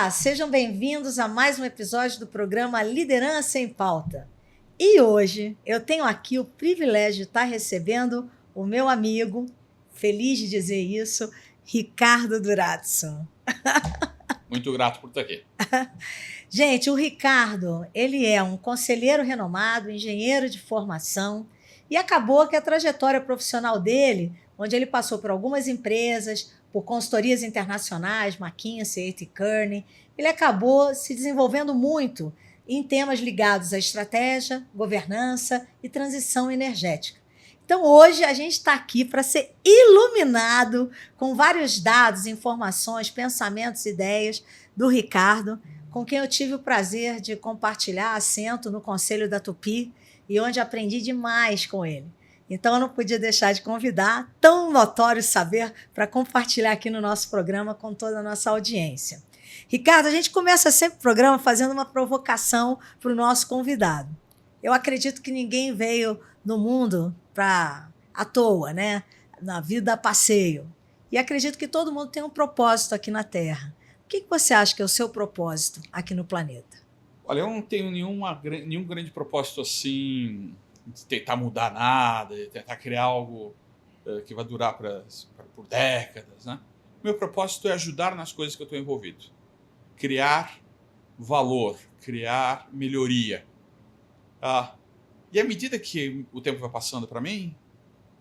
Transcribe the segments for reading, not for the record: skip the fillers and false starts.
Olá, sejam bem-vindos a mais um episódio do programa Liderança em Pauta. E hoje eu tenho aqui o privilégio de estar recebendo o meu amigo, feliz de dizer isso, Ricardo Durazzo. Muito grato por estar aqui. Gente, o Ricardo, ele é um conselheiro renomado, engenheiro de formação, e acabou que a trajetória profissional dele, onde ele passou por algumas empresas, por consultorias internacionais, McKinsey, A.T. Kearney, ele acabou se desenvolvendo muito em temas ligados à estratégia, governança e transição energética. Então, hoje a gente está aqui para ser iluminado com vários dados, informações, pensamentos, ideias do Ricardo, com quem eu tive o prazer de compartilhar assento no Conselho da Tupi e onde aprendi demais com ele. Então, eu não podia deixar de convidar tão notório saber para compartilhar aqui no nosso programa com toda a nossa audiência. Ricardo, a gente começa sempre o programa fazendo uma provocação para o nosso convidado. Eu acredito que ninguém veio no mundo à toa, né? Na vida a passeio. E acredito que todo mundo tem um propósito aqui na Terra. O que você acha que é o seu propósito aqui no planeta? Olha, eu não tenho nenhum grande propósito assim de tentar mudar nada, de tentar criar algo que vai durar por décadas, né? Meu propósito é ajudar nas coisas que eu estou envolvido. Criar valor, criar melhoria. E à medida que o tempo vai passando para mim,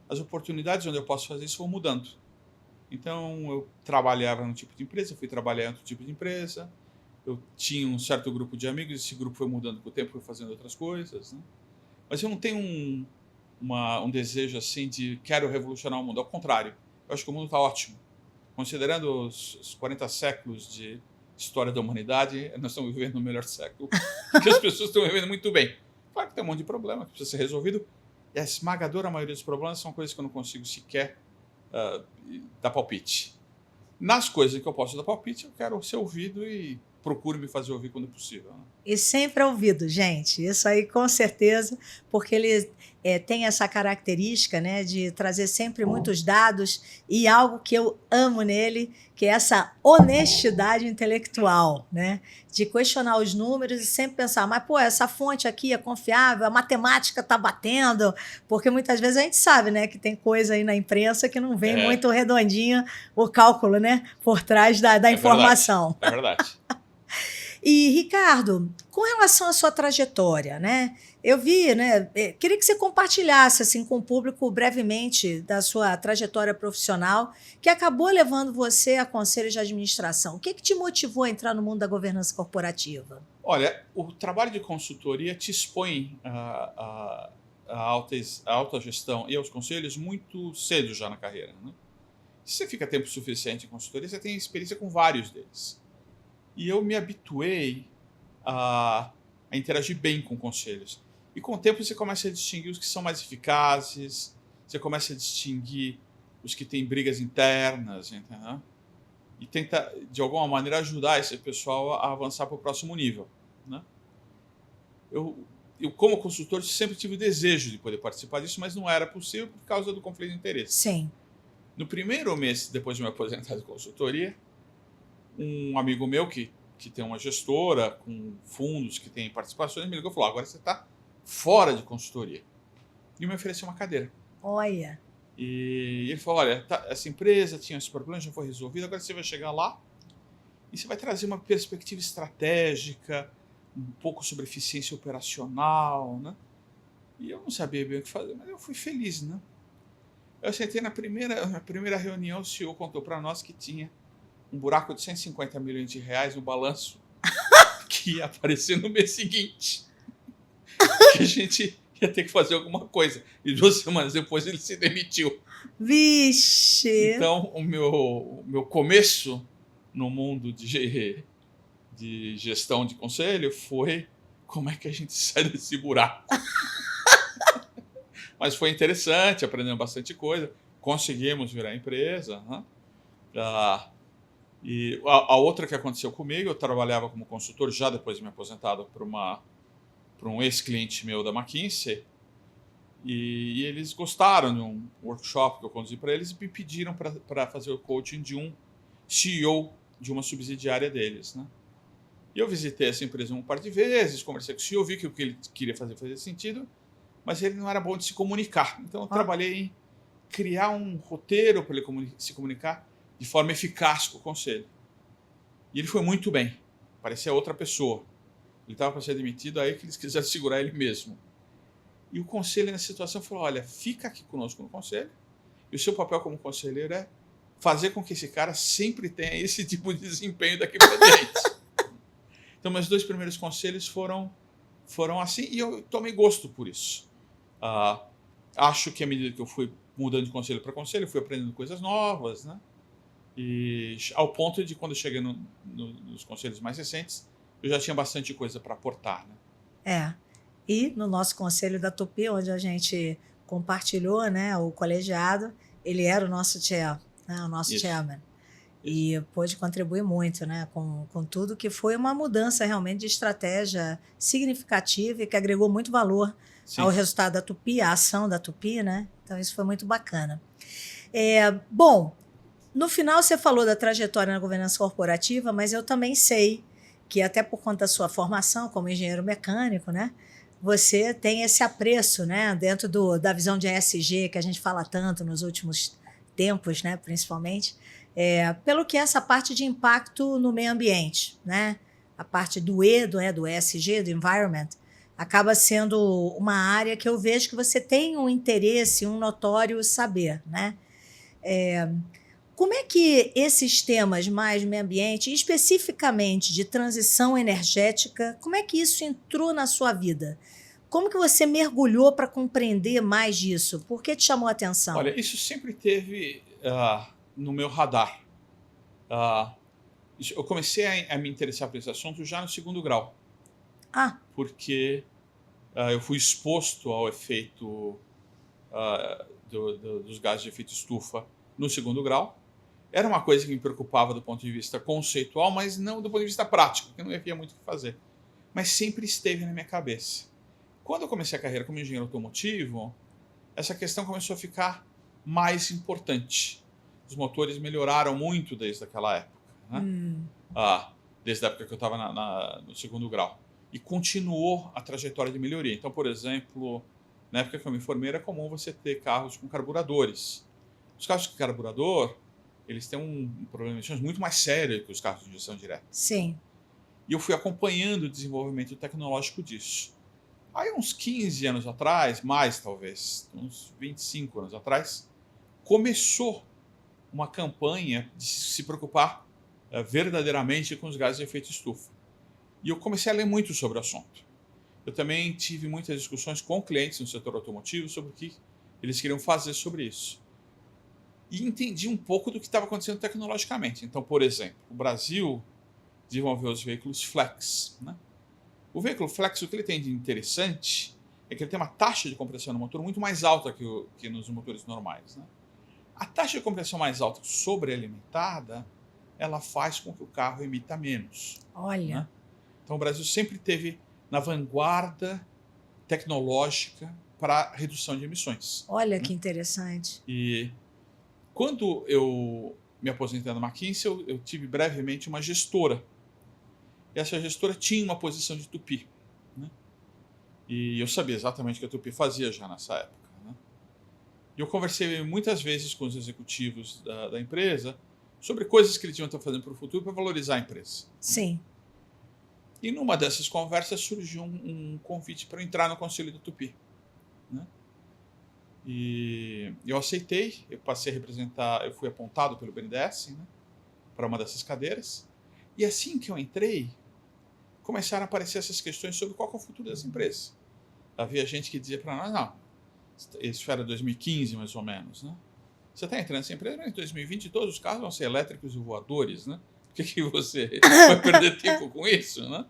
as oportunidades onde eu posso fazer isso vão mudando. Então, eu trabalhava num tipo de empresa, fui trabalhar em outro tipo de empresa, eu tinha um certo grupo de amigos, esse grupo foi mudando com o tempo, foi fazendo outras coisas, né? Mas eu não tenho um desejo assim de quero revolucionar o mundo, ao contrário, eu acho que o mundo está ótimo. Considerando os 40 séculos de história da humanidade, nós estamos vivendo no melhor século, que as pessoas estão vivendo muito bem. Claro que tem um monte de problema que precisa ser resolvido, e a esmagadora maioria dos problemas são coisas que eu não consigo sequer dar palpite. Nas coisas que eu posso dar palpite, eu quero ser ouvido e procuro me fazer ouvir quando possível, né? E sempre é ouvido, gente. Isso aí com certeza, porque ele tem essa característica, né, de trazer sempre muitos dados e algo que eu amo nele, que é essa honestidade intelectual, né, de questionar os números e sempre pensar, mas pô, essa fonte aqui é confiável, a matemática está batendo, porque muitas vezes a gente sabe, né, que tem coisa aí na imprensa que não vem muito redondinha o cálculo, né, por trás da informação. É verdade. E, Ricardo, com relação à sua trajetória, né? Eu vi, né? Queria que você compartilhasse assim, com o público brevemente da sua trajetória profissional, que acabou levando você a conselhos de administração. O que te motivou a entrar no mundo da governança corporativa? Olha, o trabalho de consultoria te expõe a alta gestão e aos conselhos muito cedo já na carreira, né? Se você fica tempo suficiente em consultoria, você tem experiência com vários deles. E eu me habituei a interagir bem com conselhos. E com o tempo você começa a distinguir os que são mais eficazes, você começa a distinguir os que têm brigas internas, entendeu? E tenta, de alguma maneira, ajudar esse pessoal a avançar para o próximo nível, né? Eu, como consultor, sempre tive o desejo de poder participar disso, mas não era possível por causa do conflito de interesse. Sim. No primeiro mês, depois de me aposentar de consultoria, um amigo meu que tem uma gestora com fundos que tem participações me ligou e falou, agora você está fora de consultoria. E me ofereceu uma cadeira. Olha. E ele falou, olha, essa empresa tinha esse problema, já foi resolvido, agora você vai chegar lá e você vai trazer uma perspectiva estratégica, um pouco sobre eficiência operacional, né? E eu não sabia bem o que fazer, mas eu fui feliz, né? Eu sentei na primeira reunião, o CEO contou para nós que tinha um buraco de 150 milhões de reais no balanço que ia aparecer no mês seguinte. Que a gente ia ter que fazer alguma coisa. E 2 semanas depois ele se demitiu. Vixe! Então, o meu começo no mundo de gestão de conselho foi como é que a gente sai desse buraco. Mas foi interessante, aprendemos bastante coisa. Conseguimos virar empresa, né? E a outra que aconteceu comigo, eu trabalhava como consultor já depois de me aposentado para um ex-cliente meu da McKinsey, e eles gostaram de um workshop que eu conduzi para eles e me pediram para fazer o coaching de um CEO de uma subsidiária deles, né? E eu visitei essa empresa um par de vezes, conversei com o CEO, vi que o que ele queria fazer fazia sentido, mas ele não era bom de se comunicar. Então eu trabalhei em criar um roteiro para ele se comunicar de forma eficaz com o conselho. E ele foi muito bem, parecia outra pessoa. Ele estava para ser demitido, aí que eles quiseram segurar ele mesmo. E o conselho, nessa situação, falou: olha, fica aqui conosco no conselho, e o seu papel como conselheiro é fazer com que esse cara sempre tenha esse tipo de desempenho daqui para diante. Então, meus 2 primeiros conselhos foram assim, e eu tomei gosto por isso. Acho que à medida que eu fui mudando de conselho para conselho, eu fui aprendendo coisas novas, né? E ao ponto de, quando eu cheguei nos conselhos mais recentes, eu já tinha bastante coisa para aportar, né? E no nosso conselho da Tupi, onde a gente compartilhou, né, o colegiado, ele era o nosso chair, né, o nosso chairman. E pôde contribuir muito, né, com tudo, que foi uma mudança realmente de estratégia significativa e que agregou muito valor ao resultado da Tupi, à ação da Tupi, né? Então isso foi muito bacana. Bom, no final você falou da trajetória na governança corporativa, mas eu também sei que, até por conta da sua formação como engenheiro mecânico, né, você tem esse apreço, né, dentro da visão de ESG, que a gente fala tanto nos últimos tempos, né, principalmente, pelo que é essa parte de impacto no meio ambiente, né? A parte do ESG, do environment, acaba sendo uma área que eu vejo que você tem um interesse, um notório saber, né? Como é que esses temas mais meio ambiente, especificamente de transição energética, como é que isso entrou na sua vida? Como que você mergulhou para compreender mais disso? Por que te chamou a atenção? Olha, isso sempre teve no meu radar. Eu comecei a me interessar por esse assunto já no 2º grau. Porque eu fui exposto ao efeito dos gases de efeito estufa no 2º grau. Era uma coisa que me preocupava do ponto de vista conceitual, mas não do ponto de vista prático, porque não havia muito o que fazer. Mas sempre esteve na minha cabeça. Quando eu comecei a carreira como engenheiro automotivo, essa questão começou a ficar mais importante. Os motores melhoraram muito desde aquela época, né? Desde a época que eu estava no 2º grau. E continuou a trajetória de melhoria. Então, por exemplo, na época que eu me formei, era comum você ter carros com carburadores. Os carros com carburador, eles têm um problema de emissões muito mais sério que os carros de injeção direta. Sim. E eu fui acompanhando o desenvolvimento tecnológico disso. Aí, uns 15 anos atrás, mais talvez, uns 25 anos atrás, começou uma campanha de se preocupar verdadeiramente com os gases de efeito estufa. E eu comecei a ler muito sobre o assunto. Eu também tive muitas discussões com clientes no setor automotivo sobre o que eles queriam fazer sobre isso. E entendi um pouco do que estava acontecendo tecnologicamente. Então, por exemplo, o Brasil desenvolveu os veículos flex, né? O veículo flex, o que ele tem de interessante é que ele tem uma taxa de compressão no motor muito mais alta que nos motores normais, né? A taxa de compressão mais alta, sobrealimentada, ela faz com que o carro emita menos. Olha. Né? Então o Brasil sempre esteve na vanguarda tecnológica para redução de emissões. Olha, né? Que interessante. E quando eu me aposentei na McKinsey, eu tive brevemente uma gestora. E essa gestora tinha uma posição de Tupi, né? E eu sabia exatamente o que a Tupi fazia já nessa época, né? E eu conversei muitas vezes com os executivos da empresa sobre coisas que eles tinham estar fazendo para o futuro para valorizar a empresa. Sim. E numa dessas conversas surgiu um convite para entrar no conselho do Tupi, né? E eu aceitei, eu passei a representar, eu fui apontado pelo BNDES, né, para uma dessas cadeiras. E assim que eu entrei, começaram a aparecer essas questões sobre qual é o futuro dessa empresa. Havia gente que dizia para nós: não, isso era 2015 mais ou menos, né? Você está entrando nessa empresa, mas em 2020 todos os carros vão ser elétricos e voadores, né? Por que você vai perder tempo com isso, né?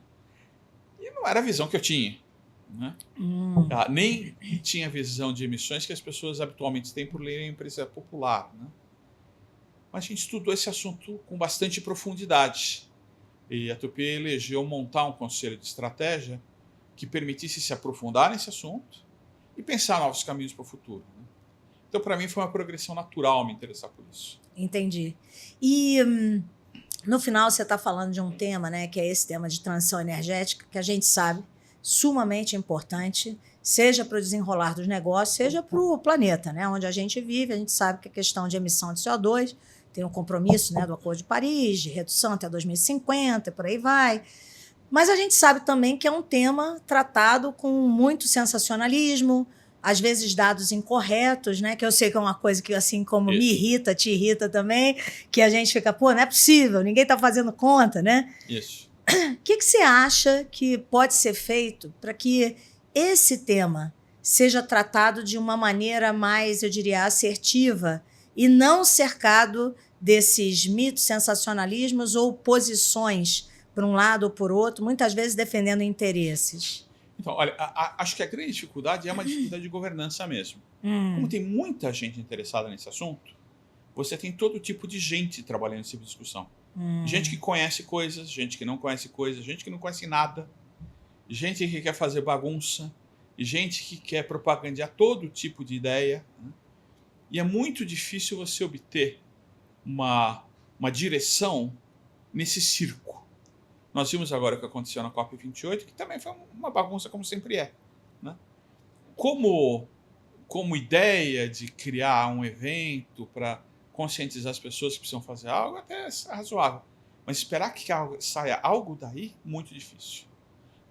E não era a visão que eu tinha, né? Nem tinha a visão de emissões que as pessoas habitualmente têm por lerem a empresa popular, né? Mas a gente estudou esse assunto com bastante profundidade. E a Tupi elegeu montar um conselho de estratégia que permitisse se aprofundar nesse assunto e pensar novos caminhos para o futuro, né? Então, para mim, foi uma progressão natural me interessar por isso. Entendi. E no final você está falando de um tema, né, que é esse tema de transição energética, que a gente sabe sumamente importante, seja para o desenrolar dos negócios, seja para o planeta, né, onde a gente vive. A gente sabe que a questão de emissão de CO2 tem um compromisso, né, do Acordo de Paris, de redução até 2050, por aí vai. Mas a gente sabe também que é um tema tratado com muito sensacionalismo, às vezes dados incorretos, né? Que eu sei que é uma coisa que, assim como me irrita, te irrita também, que a gente fica, pô, não é possível, ninguém está fazendo conta, né? Isso. O que você acha que pode ser feito para que esse tema seja tratado de uma maneira mais, eu diria, assertiva e não cercado desses mitos, sensacionalismos ou posições por um lado ou por outro, muitas vezes defendendo interesses? Então, olha, acho que a grande dificuldade é uma dificuldade de governança mesmo. Como tem muita gente interessada nesse assunto, você tem todo tipo de gente trabalhando nessa discussão. Gente que conhece coisas, gente que não conhece coisas, gente que não conhece nada, gente que quer fazer bagunça, gente que quer propagandear todo tipo de ideia. Né? E é muito difícil você obter uma direção nesse circo. Nós vimos agora o que aconteceu na COP28, que também foi uma bagunça, como sempre é. Né? Como ideia de criar um evento para conscientizar as pessoas que precisam fazer algo, até é razoável. Mas esperar que saia algo daí, muito difícil.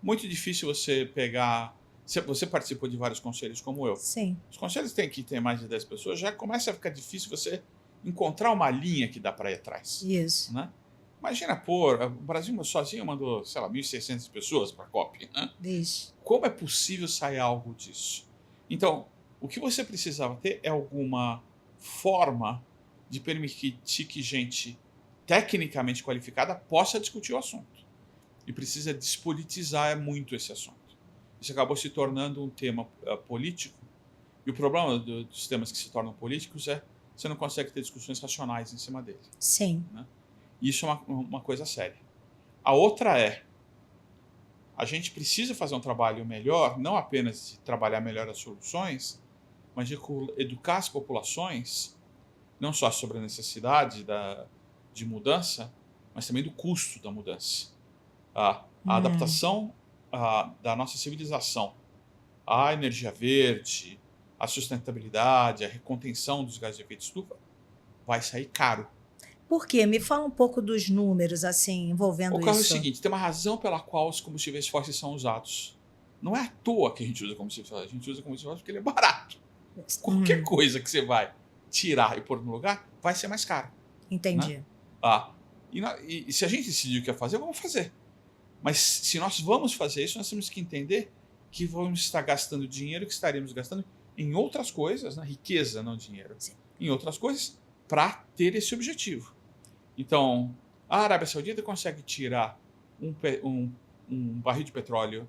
Muito difícil você pegar... Você participou de vários conselhos como eu. Sim. Os conselhos têm que ter mais de 10 pessoas, já começa a ficar difícil você encontrar uma linha que dá para ir atrás. Isso. Né? Imagina, o Brasil sozinho mandou, sei lá, 1.600 pessoas para a COP. Né? Isso. Como é possível sair algo disso? Então, o que você precisava ter é alguma forma de permitir que gente tecnicamente qualificada possa discutir o assunto. E precisa despolitizar muito esse assunto. Isso acabou se tornando um tema político. E o problema dos temas que se tornam políticos é que você não consegue ter discussões racionais em cima dele. Sim. Né? Isso é uma coisa séria. A outra é, a gente precisa fazer um trabalho melhor, não apenas de trabalhar melhor as soluções, mas de educar as populações, não só sobre a necessidade de mudança, mas também do custo da mudança. A adaptação da nossa civilização à energia verde, à sustentabilidade, à contenção dos gases de efeito estufa, vai sair caro. Por quê? Me fala um pouco dos números, assim, envolvendo isso. Ocorre o seguinte, tem uma razão pela qual os combustíveis fósseis são usados. Não é à toa que a gente usa combustível fóssil, a gente usa combustível fóssil porque ele é barato. Qualquer coisa que você vai tirar e pôr no lugar, vai ser mais caro. Entendi. Né? E se a gente decidir o que é fazer, vamos fazer. Mas se nós vamos fazer isso, nós temos que entender que vamos estar gastando dinheiro que estaremos gastando em outras coisas, né? Riqueza, não dinheiro. Sim. Em outras coisas, para ter esse objetivo. Então, a Arábia Saudita consegue tirar um barril de petróleo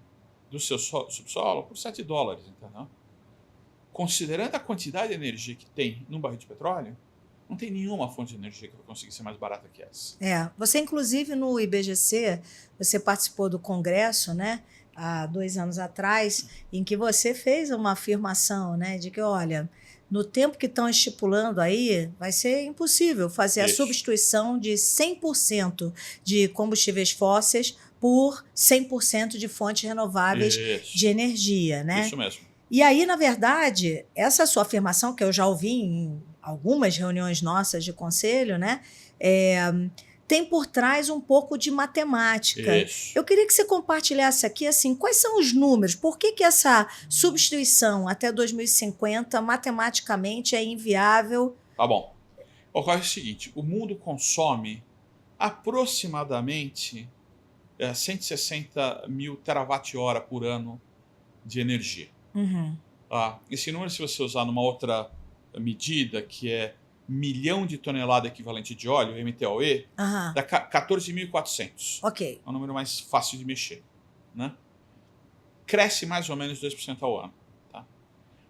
do seu subsolo por $7, entendeu? Considerando a quantidade de energia que tem num barril de petróleo, não tem nenhuma fonte de energia que vai conseguir ser mais barata que essa. Você, inclusive, no IBGC, você participou do congresso, né, há 2 anos atrás, em que você fez uma afirmação, né, de que, olha, no tempo que estão estipulando aí, vai ser impossível fazer a substituição de 100% de combustíveis fósseis por 100% de fontes renováveis de energia, né? Isso mesmo. E aí, na verdade, essa sua afirmação, que eu já ouvi em algumas reuniões nossas de conselho, né, tem por trás um pouco de matemática. Isso. Eu queria que você compartilhasse aqui, assim, quais são os números, por que essa substituição até 2050 matematicamente é inviável? Tá bom. Ocorre o seguinte, o mundo consome aproximadamente 160 mil terawatt-hora por ano de energia. Esse número, se você usar numa outra medida, que é milhão de tonelada equivalente de óleo, MTOE, dá 14.400. Ok. É um número mais fácil de mexer. Né? Cresce mais ou menos 2% ao ano. Tá?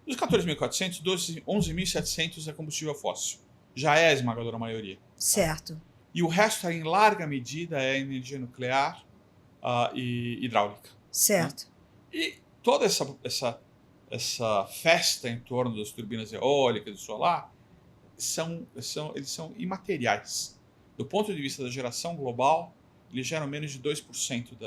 Dos 14.400, 11.700 é combustível fóssil. Já é a esmagadora maioria. Certo. Tá? E o resto, em larga medida, é energia nuclear e hidráulica. Certo. Né? E toda essa festa em torno das turbinas eólicas e solar, eles são imateriais. do ponto de vista da geração global, eles geram menos de 2%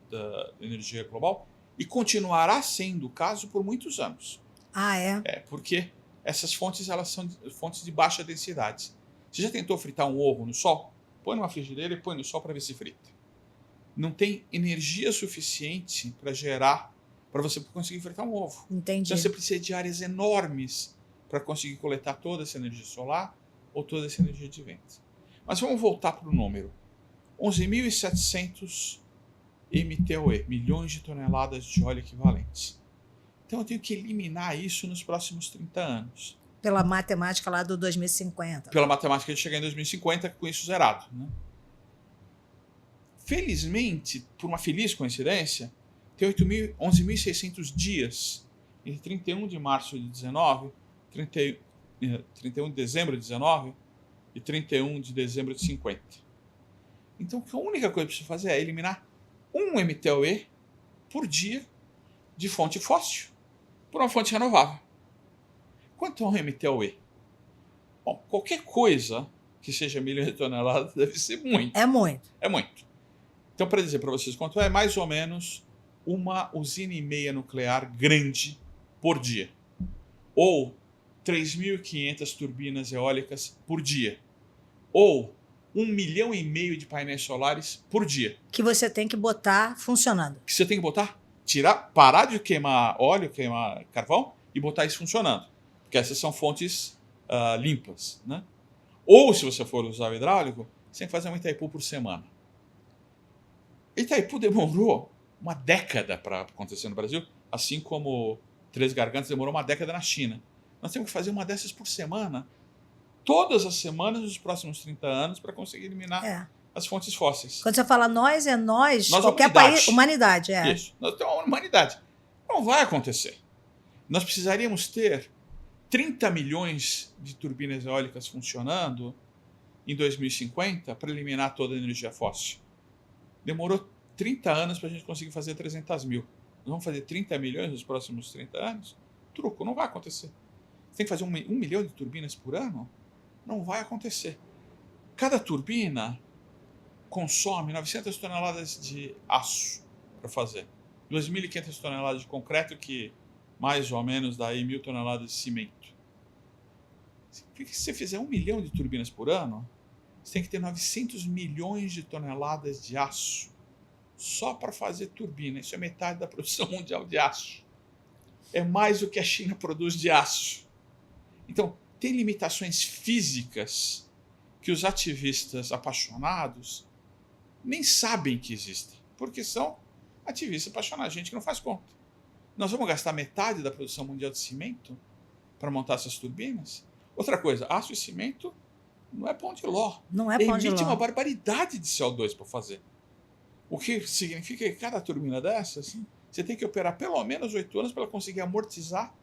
da energia global e continuará sendo o caso por muitos anos. Ah, é? Porque essas fontes elas são fontes de baixa densidade. Você já tentou fritar um ovo no sol? Põe numa frigideira e põe no sol para ver se frita. Não tem energia suficiente para você conseguir fritar um ovo. Entendi. Então você precisa de áreas enormes para conseguir coletar toda essa energia solar ou toda essa energia de vento. Mas vamos voltar para o número. 11.700 MTOE, milhões de toneladas de óleo equivalentes. Então eu tenho que eliminar isso nos próximos 30 anos. Pela matemática lá do 2050. Pela matemática de chegar em 2050 com isso zerado. Né? Felizmente, por uma feliz coincidência, tem 11.600 dias entre 31 de março de 19, 31 de dezembro de 19 e 31 de dezembro de 50. Então a única coisa que eu preciso fazer é eliminar 1 MTOE por dia de fonte fóssil por uma fonte renovável. Quanto é um MTOE? Bom, qualquer coisa que seja milhões de toneladas deve ser muito. É muito. É muito. Então, para dizer para vocês quanto é, mais ou menos uma usina e meia nuclear grande por dia. Ou 3.500 turbinas eólicas por dia. Ou 1,5 milhão de painéis solares por dia. Que você tem que botar funcionando. Que você tem que botar, parar de queimar óleo, queimar carvão e botar isso funcionando. Porque essas são fontes limpas. Né? Ou, se você for usar o hidráulico, você tem que fazer um Itaipu por semana. Itaipu demorou uma década para acontecer no Brasil, assim como Três Gargantas demorou uma década na China. Nós temos que fazer uma dessas por semana, todas as semanas dos próximos 30 anos, para conseguir eliminar as fontes fósseis. Quando você fala nós, é nós qualquer país, humanidade. Isso, nós temos uma humanidade. Não vai acontecer. Nós precisaríamos ter 30 milhões de turbinas eólicas funcionando em 2050 para eliminar toda a energia fóssil. Demorou 30 anos para a gente conseguir fazer 300 mil. Nós vamos fazer 30 milhões nos próximos 30 anos? Truco, não vai acontecer. Você tem que fazer 1 milhão de turbinas por ano? Não vai acontecer. Cada turbina consome 900 toneladas de aço para fazer. 2.500 toneladas de concreto, que mais ou menos dá aí 1.000 toneladas de cimento. Se você fizer 1 milhão de turbinas por ano, você tem que ter 900 milhões de toneladas de aço só para fazer turbina. Isso é metade da produção mundial de aço. É mais do que a China produz de aço. Então, tem limitações físicas que os ativistas apaixonados nem sabem que existem, porque são ativistas apaixonados, gente que não faz conta. Nós vamos gastar metade da produção mundial de cimento para montar essas turbinas? Outra coisa, aço e cimento não é pão de ló. Não é pão de ló. Emite uma barbaridade de CO2 para fazer. O que significa que cada turbina dessas, você tem que operar pelo menos 8 anos para ela conseguir amortizar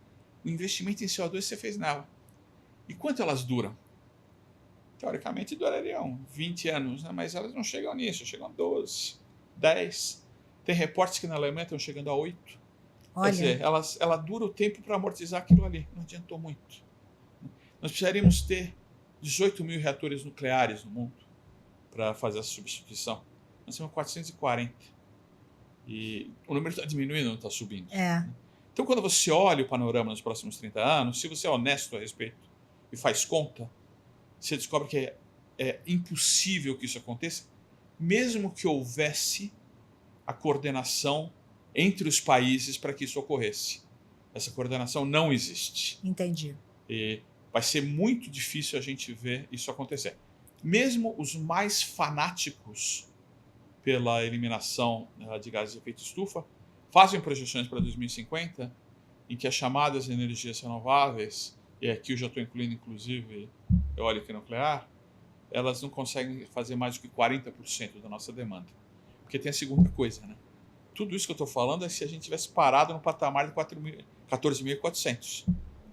o investimento em CO2 que você fez nela. E quanto elas duram? Teoricamente durariam 20 anos, né? Mas elas não chegam nisso, chegam a 12, 10. Tem reportes que na Alemanha estão chegando a 8. Olha. Quer dizer, ela dura o tempo para amortizar aquilo ali. Não adiantou muito. Nós precisaríamos ter 18 mil reatores nucleares no mundo para fazer essa substituição. Nós temos 440. E o número está diminuindo, não está subindo. Então, quando você olha o panorama nos próximos 30 anos, se você é honesto a respeito e faz conta, você descobre que é impossível que isso aconteça, mesmo que houvesse a coordenação entre os países para que isso ocorresse. Essa coordenação não existe. Entendi. E vai ser muito difícil a gente ver isso acontecer. Mesmo os mais fanáticos pela eliminação de gases de efeito estufa fazem projeções para 2050 em que as chamadas energias renováveis, e aqui eu já estou incluindo inclusive eólica e nuclear, elas não conseguem fazer mais do que 40% da nossa demanda. Porque tem a segunda coisa, né? Tudo isso que eu estou falando é se a gente tivesse parado no patamar de 14.400.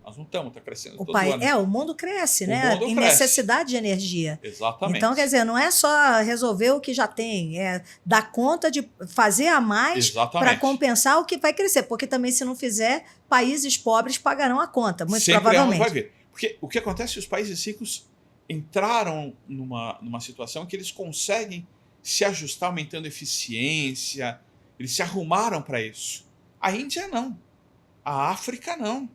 Nós não estamos, está crescendo todo ano. O mundo cresce, né? Em necessidade de energia. Exatamente. Então, quer dizer, não é só resolver o que já tem, é dar conta de fazer a mais para compensar o que vai crescer. Porque também, se não fizer, países pobres pagarão a conta, muito Sempre provavelmente. Vai ver. Porque o que acontece é que os países ricos entraram numa situação que eles conseguem se ajustar, aumentando eficiência, eles se arrumaram para isso. A Índia não, a África não,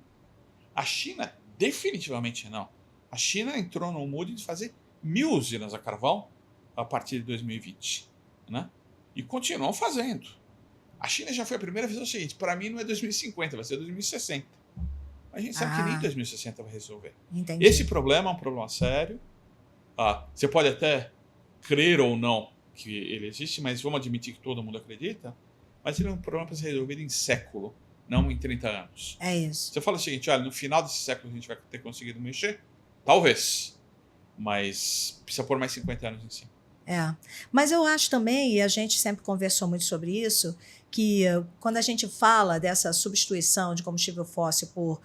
a China definitivamente não. A China entrou no mood de fazer 1000 usinas a carvão a partir de 2020, né? E continuam fazendo. A China já foi a primeira vez o seguinte, para mim não é 2050, vai ser 2060. A gente sabe que nem 2060 vai resolver. Entendi. Esse problema é um problema sério. Você pode até crer ou não que ele existe, mas vamos admitir que todo mundo acredita. Mas ele é um problema para ser resolvido em século, não em 30 anos. É isso. Você fala o seguinte, olha, no final desse século a gente vai ter conseguido mexer? Talvez. Mas precisa pôr mais 50 anos em cima. Mas eu acho também, e a gente sempre conversou muito sobre isso, que quando a gente fala dessa substituição de combustível fóssil por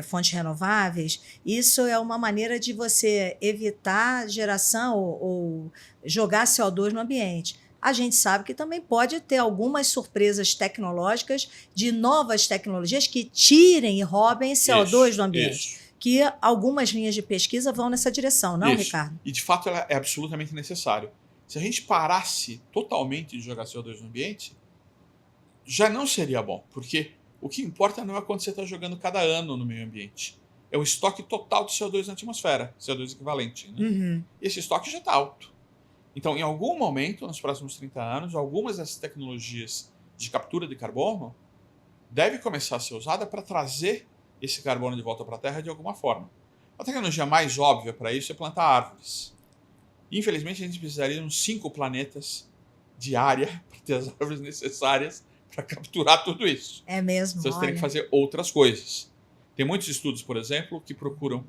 fontes renováveis, isso é uma maneira de você evitar geração ou jogar CO2 no ambiente. A gente sabe que também pode ter algumas surpresas tecnológicas de novas tecnologias que tirem e roubem CO2 do ambiente. Isso. Que algumas linhas de pesquisa vão nessa direção, não, Isso. Ricardo? E, de fato, ela é absolutamente necessário. Se a gente parasse totalmente de jogar CO2 no ambiente, já não seria bom, porque o que importa não é quanto você está jogando cada ano no meio ambiente. É o estoque total de CO2 na atmosfera, CO2 equivalente. Né? Uhum. Esse estoque já está alto. Então, em algum momento, nos próximos 30 anos, algumas dessas tecnologias de captura de carbono devem começar a ser usadas para trazer esse carbono de volta para a Terra de alguma forma. A tecnologia mais óbvia para isso é plantar árvores. Infelizmente, a gente precisaria de uns 5 planetas de área para ter as árvores necessárias para capturar tudo isso. É mesmo, Vocês terem que fazer outras coisas. Tem muitos estudos, por exemplo, que procuram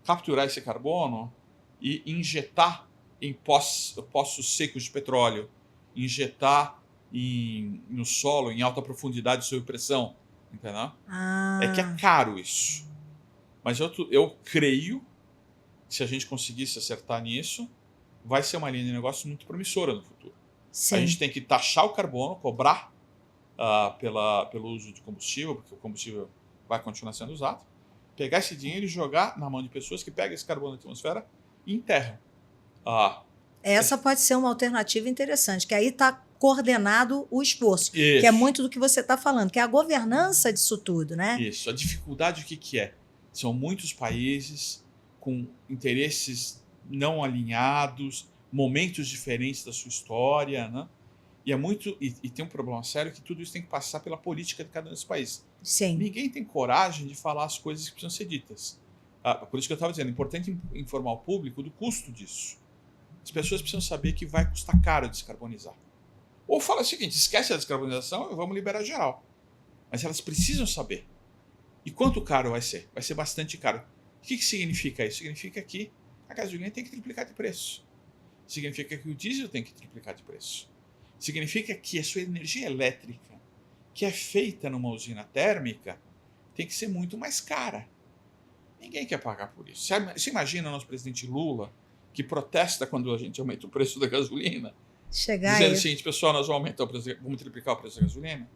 capturar esse carbono e injetar em poços secos de petróleo, injetar no solo em alta profundidade sob pressão. Entendeu? É que é caro isso. Mas eu creio que se a gente conseguisse acertar nisso, vai ser uma linha de negócio muito promissora no futuro. Sim. A gente tem que taxar o carbono, cobrar pelo uso de combustível, porque o combustível vai continuar sendo usado, pegar esse dinheiro e jogar na mão de pessoas que pegam esse carbono da atmosfera e enterram. Essa pode ser uma alternativa interessante, que aí está coordenado o esforço, Isso. que é muito do que você está falando, que é a governança disso tudo, né? Isso. A dificuldade, o que é? São muitos países com interesses não alinhados, momentos diferentes da sua história, né? E tem um problema sério que tudo isso tem que passar pela política de cada um desses países. Sim. Ninguém tem coragem de falar as coisas que precisam ser ditas. Por isso que eu estava dizendo, é importante informar o público do custo disso. As pessoas precisam saber que vai custar caro descarbonizar. Ou fala o seguinte, esquece a descarbonização e vamos liberar geral. Mas elas precisam saber. E quanto caro vai ser? Vai ser bastante caro. O que significa isso? Significa que a gasolina tem que triplicar de preço. Significa que o diesel tem que triplicar de preço. Significa que a sua energia elétrica, que é feita numa usina térmica, tem que ser muito mais cara. Ninguém quer pagar por isso. Você imagina o nosso presidente Lula, que protesta quando a gente aumenta o preço da gasolina, dizendo o seguinte, pessoal, nós vamos aumentar o preço, vamos triplicar o preço da gasolina.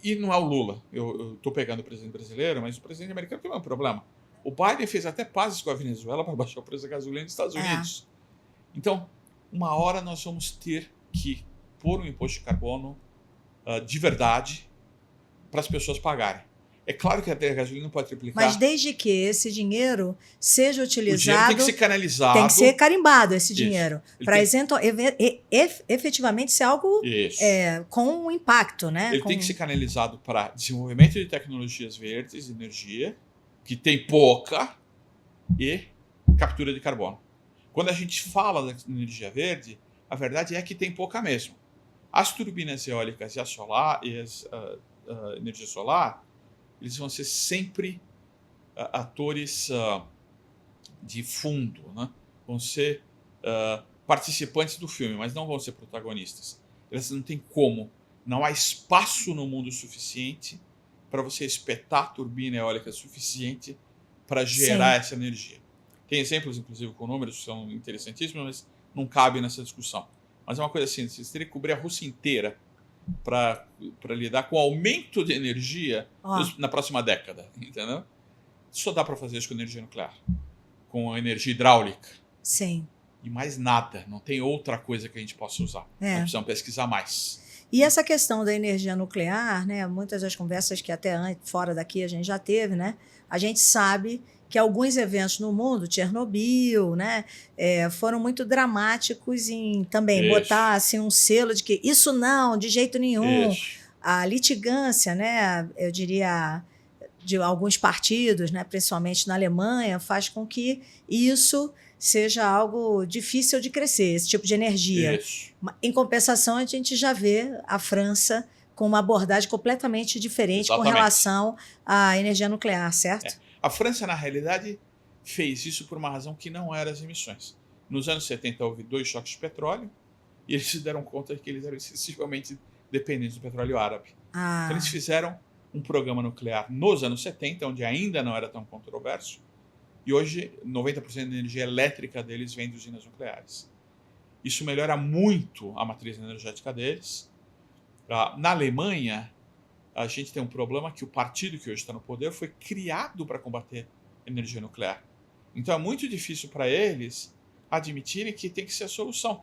E não é o Lula. Eu estou pegando o presidente brasileiro, mas o presidente americano tem um problema. O Biden fez até pazes com a Venezuela para baixar o preço da gasolina nos Estados Unidos. Então, uma hora nós vamos ter que pôr um imposto de carbono de verdade para as pessoas pagarem. É claro que a gasolina não pode triplicar. Mas desde que esse dinheiro seja utilizado... O dinheiro tem que ser canalizado. Tem que ser carimbado esse dinheiro. Para efetivamente ser algo com um impacto, né? Ele tem que ser canalizado para desenvolvimento de tecnologias verdes, energia, que tem pouca, e captura de carbono. Quando a gente fala da energia verde, a verdade é que tem pouca mesmo. As turbinas eólicas e a energia solar, eles vão ser sempre atores de fundo, né? Vão ser participantes do filme, mas não vão ser protagonistas. Eles não têm como. Não há espaço no mundo suficiente para você espetar turbina eólica suficiente para gerar essa energia. Tem exemplos, inclusive, com números que são interessantíssimos, mas não cabe nessa discussão. Mas é uma coisa assim, vocês teriam que cobrir a Rússia inteira para lidar com o aumento de energia na próxima década, entendeu? Só dá para fazer isso com energia nuclear. com energia hidráulica. Sim. E mais nada, não tem outra coisa que a gente possa usar. Nós precisamos pesquisar mais. E essa questão da energia nuclear, né, muitas das conversas que até fora daqui a gente já teve, né, a gente sabe que alguns eventos no mundo, Chernobyl, né, foram muito dramáticos em também botar assim, um selo de que isso não, de jeito nenhum. A litigância, né, eu diria, de alguns partidos, né, principalmente na Alemanha, faz com que isso seja algo difícil de crescer, esse tipo de energia. Em compensação, a gente já vê a França com uma abordagem completamente diferente com relação à energia nuclear, certo? A França, na realidade, fez isso por uma razão que não era as emissões. Nos anos 70 houve 2 choques de petróleo e eles se deram conta de que eles eram excessivamente dependentes do petróleo árabe. Então eles fizeram um programa nuclear nos anos 70, onde ainda não era tão controverso, e hoje 90% da energia elétrica deles vem de usinas nucleares. Isso melhora muito a matriz energética deles. Na Alemanha, a gente tem um problema que o partido que hoje está no poder foi criado para combater energia nuclear. Então é muito difícil para eles admitirem que tem que ser a solução.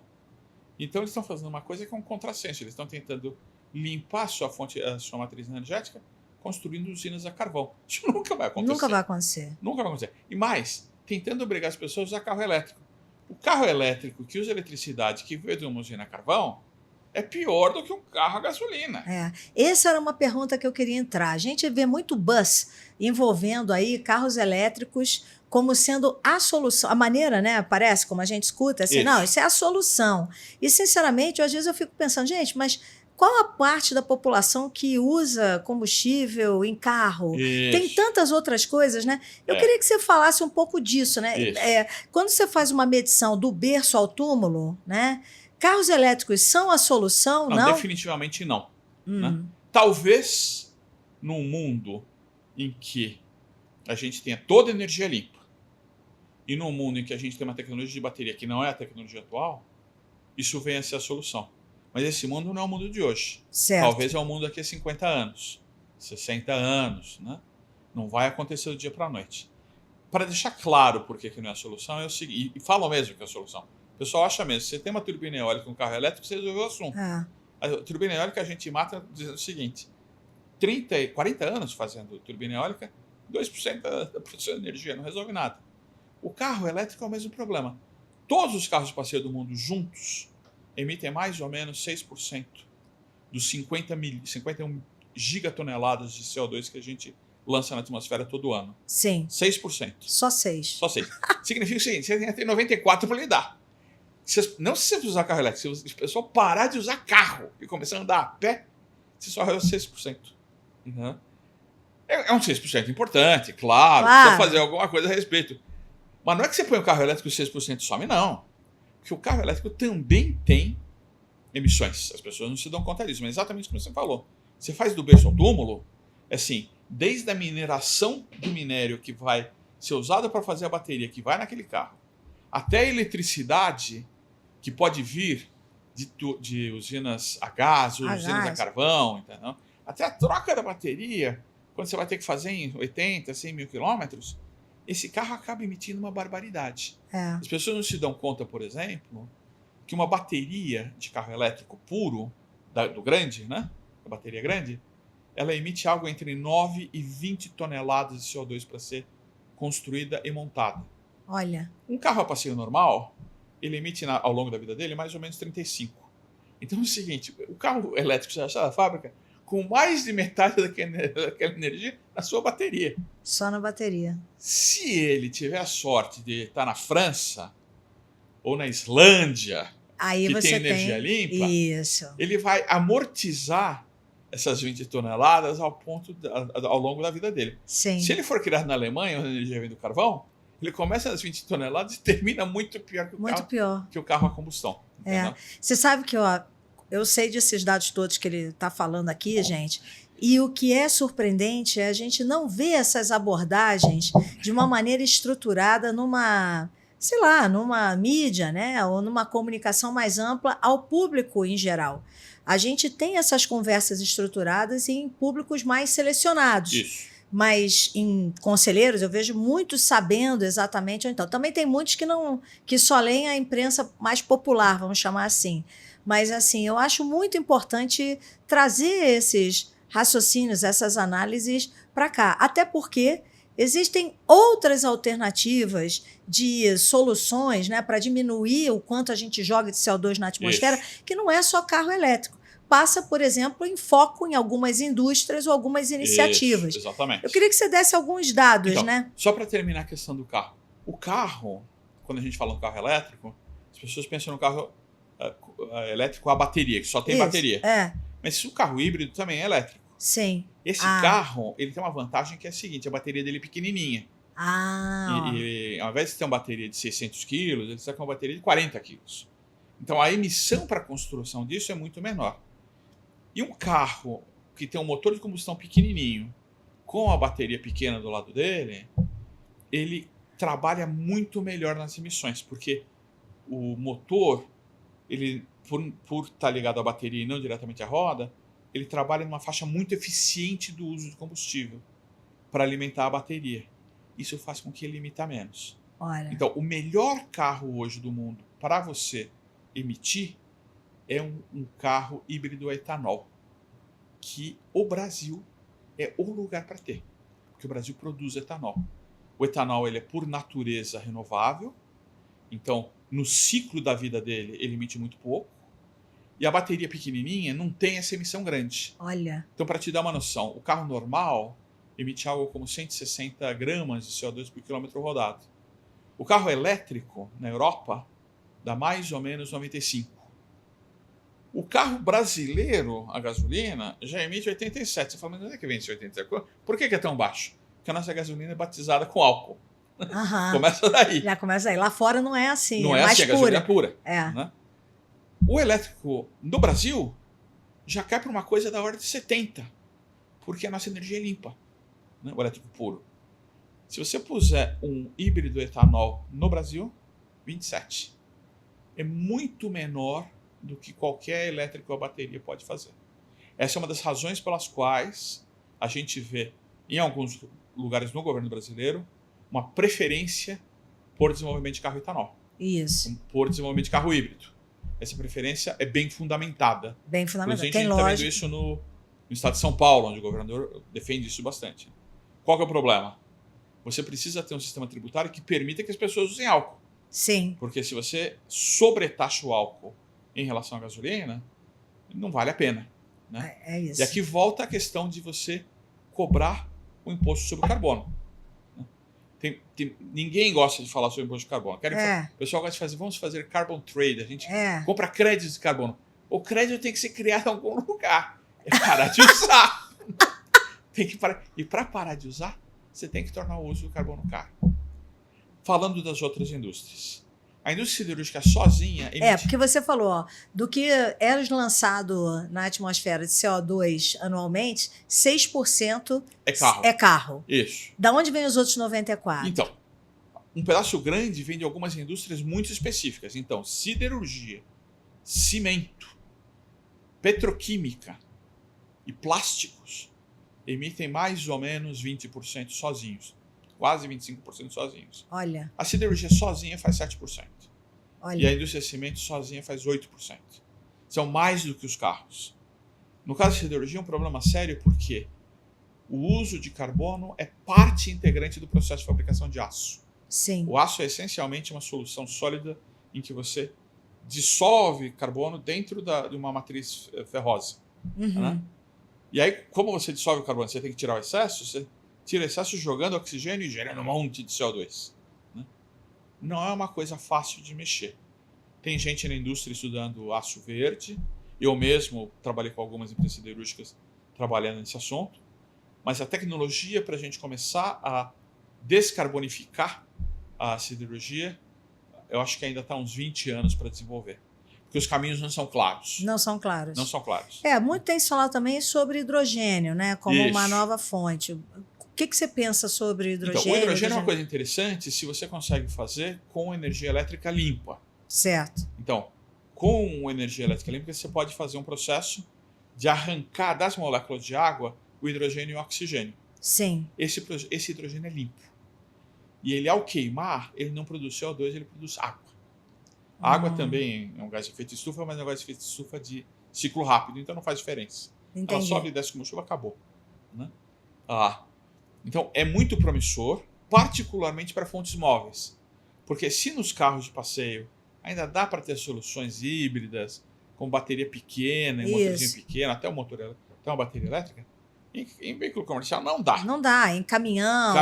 Então eles estão fazendo uma coisa que é um contrassenso. Eles estão tentando limpar a sua matriz energética construindo usinas a carvão. Isso nunca vai acontecer. Nunca vai acontecer. Nunca vai acontecer. E mais, tentando obrigar as pessoas a usar carro elétrico. O carro elétrico que usa eletricidade, que veio de uma usina a carvão, é pior do que um carro a gasolina. Essa era uma pergunta que eu queria entrar. A gente vê muito buzz envolvendo aí carros elétricos como sendo a solução. A maneira, né, parece, como a gente escuta, assim, não, isso é a solução. E, sinceramente, às vezes eu fico pensando, gente, mas qual a parte da população que usa combustível em carro? Tem tantas outras coisas, né? Eu queria que você falasse um pouco disso, né? Quando você faz uma medição do berço ao túmulo, né? Carros elétricos são a solução, não? Definitivamente não. Né? Talvez num mundo em que a gente tenha toda a energia limpa e num mundo em que a gente tem uma tecnologia de bateria que não é a tecnologia atual, isso venha a ser a solução. Mas esse mundo não é o mundo de hoje. Certo. Talvez é o mundo daqui a 50 anos, 60 anos. Né? Não vai acontecer do dia para a noite. Para deixar claro por que não é a solução, é o seguinte, e falam mesmo que é a solução. O pessoal acha mesmo, se você tem uma turbina eólica com um carro elétrico, você resolveu o assunto. A turbina eólica a gente mata dizendo o seguinte, 40 anos fazendo turbina eólica, 2% da produção de energia, não resolve nada. O carro elétrico é o mesmo problema. Todos os carros de passeio do mundo juntos emitem mais ou menos 6% dos 51 gigatoneladas de CO2 que a gente lança na atmosfera todo ano. Sim. 6%. Só 6. Só 6. Significa o seguinte, você tem 94 para lidar. Não se você usar carro elétrico, se o pessoal parar de usar carro e começar a andar a pé, você só vai 6%. Uhum. É um 6% importante, claro. Precisa fazer alguma coisa a respeito. Mas não é que você põe o carro elétrico e 6% some, não. Porque o carro elétrico também tem emissões. As pessoas não se dão conta disso, mas exatamente como você falou. Você faz do berço ao túmulo, assim, desde a mineração do minério que vai ser usado para fazer a bateria que vai naquele carro, até a eletricidade que pode vir de usinas a gás, usinas a carvão, entendeu? Até a troca da bateria, quando você vai ter que fazer em 80, 100 mil quilômetros, esse carro acaba emitindo uma barbaridade. As pessoas não se dão conta, por exemplo, que uma bateria de carro elétrico puro, do grande, né? A bateria grande, ela emite algo entre 9 e 20 toneladas de CO2 para ser construída e montada. Olha. Um carro a passeio normal, ele emite ao longo da vida dele mais ou menos 35. Então é o seguinte, o carro elétrico já sai da fábrica com mais de metade daquela energia na sua bateria. Só na bateria. Se ele tiver a sorte de estar na França ou na Islândia, aí que tem energia limpa, isso. Ele vai amortizar essas 20 toneladas ao longo da vida dele. Sim. Se ele for criado na Alemanha, onde a energia vem do carvão, ele começa nas 20 toneladas e termina muito pior que o carro a combustão. Você sabe que eu sei desses dados todos que ele está falando aqui, gente, e o que é surpreendente é a gente não ver essas abordagens de uma maneira estruturada numa mídia, né, ou numa comunicação mais ampla ao público em geral. A gente tem essas conversas estruturadas em públicos mais selecionados. Isso. mas em conselheiros eu vejo muitos sabendo exatamente. Ou então, também tem muitos que só leem a imprensa mais popular, vamos chamar assim. Mas assim, eu acho muito importante trazer esses raciocínios, essas análises para cá. Até porque existem outras alternativas de soluções, né, para diminuir o quanto a gente joga de CO2 na atmosfera, que não é só carro elétrico. Passa, por exemplo, em foco em algumas indústrias ou algumas iniciativas. Isso, exatamente. Eu queria que você desse alguns dados, então, né? Só para terminar a questão do carro. O carro, quando a gente fala no carro elétrico, as pessoas pensam no carro elétrico a bateria, que só tem bateria. Mas o carro híbrido também é elétrico. Sim. Esse carro, ele tem uma vantagem que é a seguinte, a bateria dele é pequenininha. E ao invés de ter uma bateria de 600 quilos, ele está com uma bateria de 40 quilos. Então a emissão para a construção disso é muito menor. E um carro que tem um motor de combustão pequenininho, com a bateria pequena do lado dele, ele trabalha muito melhor nas emissões, porque o motor, ele, por estar ligado à bateria e não diretamente à roda, ele trabalha numa faixa muito eficiente do uso de combustível para alimentar a bateria. Isso faz com que ele emita menos. Olha. Então, o melhor carro hoje do mundo para você emitir é um carro híbrido a etanol, que o Brasil é o lugar para ter, porque o Brasil produz etanol. O etanol ele é, por natureza, renovável, então, no ciclo da vida dele, ele emite muito pouco, e a bateria pequenininha não tem essa emissão grande. Olha. Então, para te dar uma noção, o carro normal emite algo como 160 gramas de CO2 por quilômetro rodado. O carro elétrico, na Europa, dá mais ou menos 95. O carro brasileiro, a gasolina, já emite 87. Você fala, mas onde é que vem esse 87? Por que é tão baixo? Porque a nossa gasolina é batizada com álcool. Começa daí. Já começa aí. Lá fora não é assim. Não é assim, a gasolina é pura. É. Né? O elétrico no Brasil já cai para uma coisa da ordem de 70, porque a nossa energia é limpa, né? O elétrico puro. Se você puser um híbrido etanol no Brasil, 27. É muito menor do que qualquer elétrico a bateria pode fazer. Essa é uma das razões pelas quais a gente vê, em alguns lugares no governo brasileiro, uma preferência por desenvolvimento de carro etanol. Isso. Por desenvolvimento de carro híbrido. Essa preferência é bem fundamentada. Bem fundamentada. Tem a gente está vendo isso no estado de São Paulo, onde o governador defende isso bastante. Qual que é o problema? Você precisa ter um sistema tributário que permita que as pessoas usem álcool. Sim. Porque se você sobretaxa o álcool em relação à gasolina, não vale a pena. Né? É isso. E aqui volta a questão de você cobrar o imposto sobre o carbono. Ninguém gosta de falar sobre imposto de carbono. O pessoal gosta de fazer, vamos fazer carbon trade. A gente compra créditos de carbono. O crédito tem que ser criado em algum lugar. É parar de usar. Tem que parar. E para parar de usar, você tem que tornar o uso do carbono caro. Falando das outras indústrias. A indústria siderúrgica sozinha... porque você falou, ó, do que é lançado na atmosfera de CO2 anualmente, 6% é carro. Isso. Da onde vem os outros 94%? Então, um pedaço grande vem de algumas indústrias muito específicas. Então, siderurgia, cimento, petroquímica e plásticos emitem mais ou menos 20% sozinhos. Quase 25% sozinhos. Olha. A siderurgia sozinha faz 7%. Olha. E a indústria de cimento sozinha faz 8%. São mais do que os carros. No caso da siderurgia é um problema sério porque o uso de carbono é parte integrante do processo de fabricação de aço. Sim. O aço é essencialmente uma solução sólida em que você dissolve carbono dentro de uma matriz ferrosa. Né? E aí, como você dissolve o carbono? Você tem que tirar o excesso, você tira o excesso jogando oxigênio e gerando um monte de CO2. Né? Não é uma coisa fácil de mexer. Tem gente na indústria estudando aço verde. Eu mesmo trabalhei com algumas empresas siderúrgicas trabalhando nesse assunto. Mas a tecnologia para a gente começar a descarbonificar a siderurgia, eu acho que ainda está uns 20 anos para desenvolver. Porque os caminhos não são claros. Não são claros. Não são claros. Muito tem se falado também sobre hidrogênio, né? Como uma nova fonte. O que você pensa sobre hidrogênio? Então, o hidrogênio é uma coisa interessante se você consegue fazer com energia elétrica limpa. Certo. Então, com energia elétrica limpa, você pode fazer um processo de arrancar das moléculas de água o hidrogênio e o oxigênio. Sim. Esse hidrogênio é limpo. E ele, ao queimar, ele não produz CO2, ele produz água. A água também é um gás de efeito de estufa, mas é um gás de efeito de estufa de ciclo rápido, então não faz diferença. Entendi. Ela sobe e desce como chuva, acabou. Né? Então, é muito promissor, particularmente para fontes móveis. Porque se nos carros de passeio ainda dá para ter soluções híbridas, com bateria pequena, motorzinho pequeno, até uma bateria elétrica, em veículo comercial não dá. Não dá, em caminhão,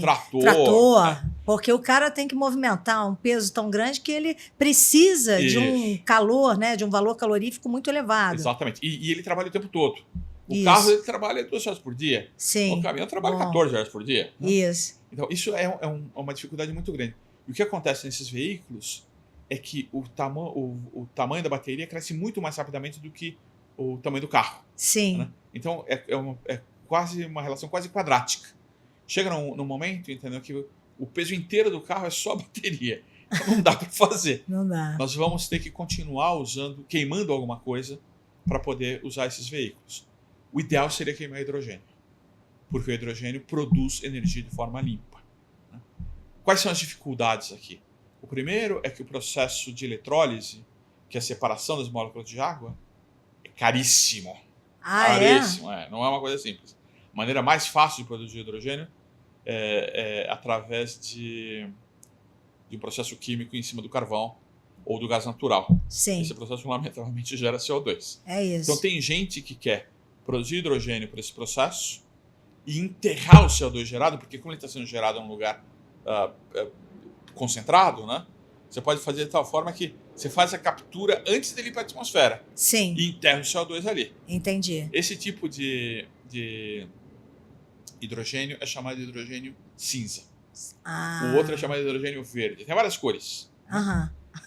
trator. Né? Porque o cara tem que movimentar um peso tão grande que ele precisa de um calor, né, de um valor calorífico muito elevado. Exatamente. E ele trabalha o tempo todo. O carro ele trabalha 2 horas por dia. Sim. O caminhão trabalha 14 horas por dia. Né? Isso. Então, isso é uma dificuldade muito grande. E o que acontece nesses veículos é que o tamanho da bateria cresce muito mais rapidamente do que o tamanho do carro. Sim. Né? Então, é quase uma relação quase quadrática. Chega num momento, entendeu, que o peso inteiro do carro é só bateria. Então, não dá para fazer. Não dá. Nós vamos ter que continuar queimando alguma coisa para poder usar esses veículos. O ideal seria queimar hidrogênio, porque o hidrogênio produz energia de forma limpa. Né? Quais são as dificuldades aqui? O primeiro é que o processo de eletrólise, que é a separação das moléculas de água, é caríssimo. Caríssimo, não é uma coisa simples. A maneira mais fácil de produzir hidrogênio é através de um processo químico em cima do carvão ou do gás natural. Sim. Esse processo, lamentavelmente, gera CO2. É isso. Então, tem gente que quer produzir hidrogênio por esse processo e enterrar o CO2 gerado, porque como ele está sendo gerado em um lugar concentrado, né? Você pode fazer de tal forma que você faz a captura antes dele ir para a atmosfera. Sim. E enterra o CO2 ali. Entendi. Esse tipo de hidrogênio é chamado de hidrogênio cinza. O outro é chamado de hidrogênio verde. Tem várias cores.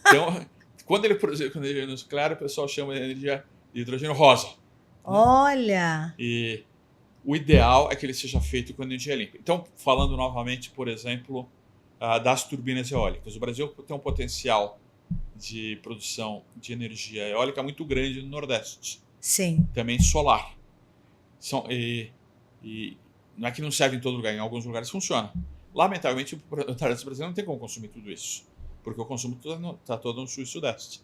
Então, quando ele produz energia nuclear, o pessoal chama de energia de hidrogênio rosa. Olha! E o ideal é que ele seja feito com energia limpa. Então, falando novamente, por exemplo, das turbinas eólicas. O Brasil tem um potencial de produção de energia eólica muito grande no Nordeste. Sim. Também solar. E não é que não serve em todo lugar, em alguns lugares funciona. Lamentavelmente, o Nordeste brasileiro não tem como consumir tudo isso, porque o consumo está todo no sul e sudeste.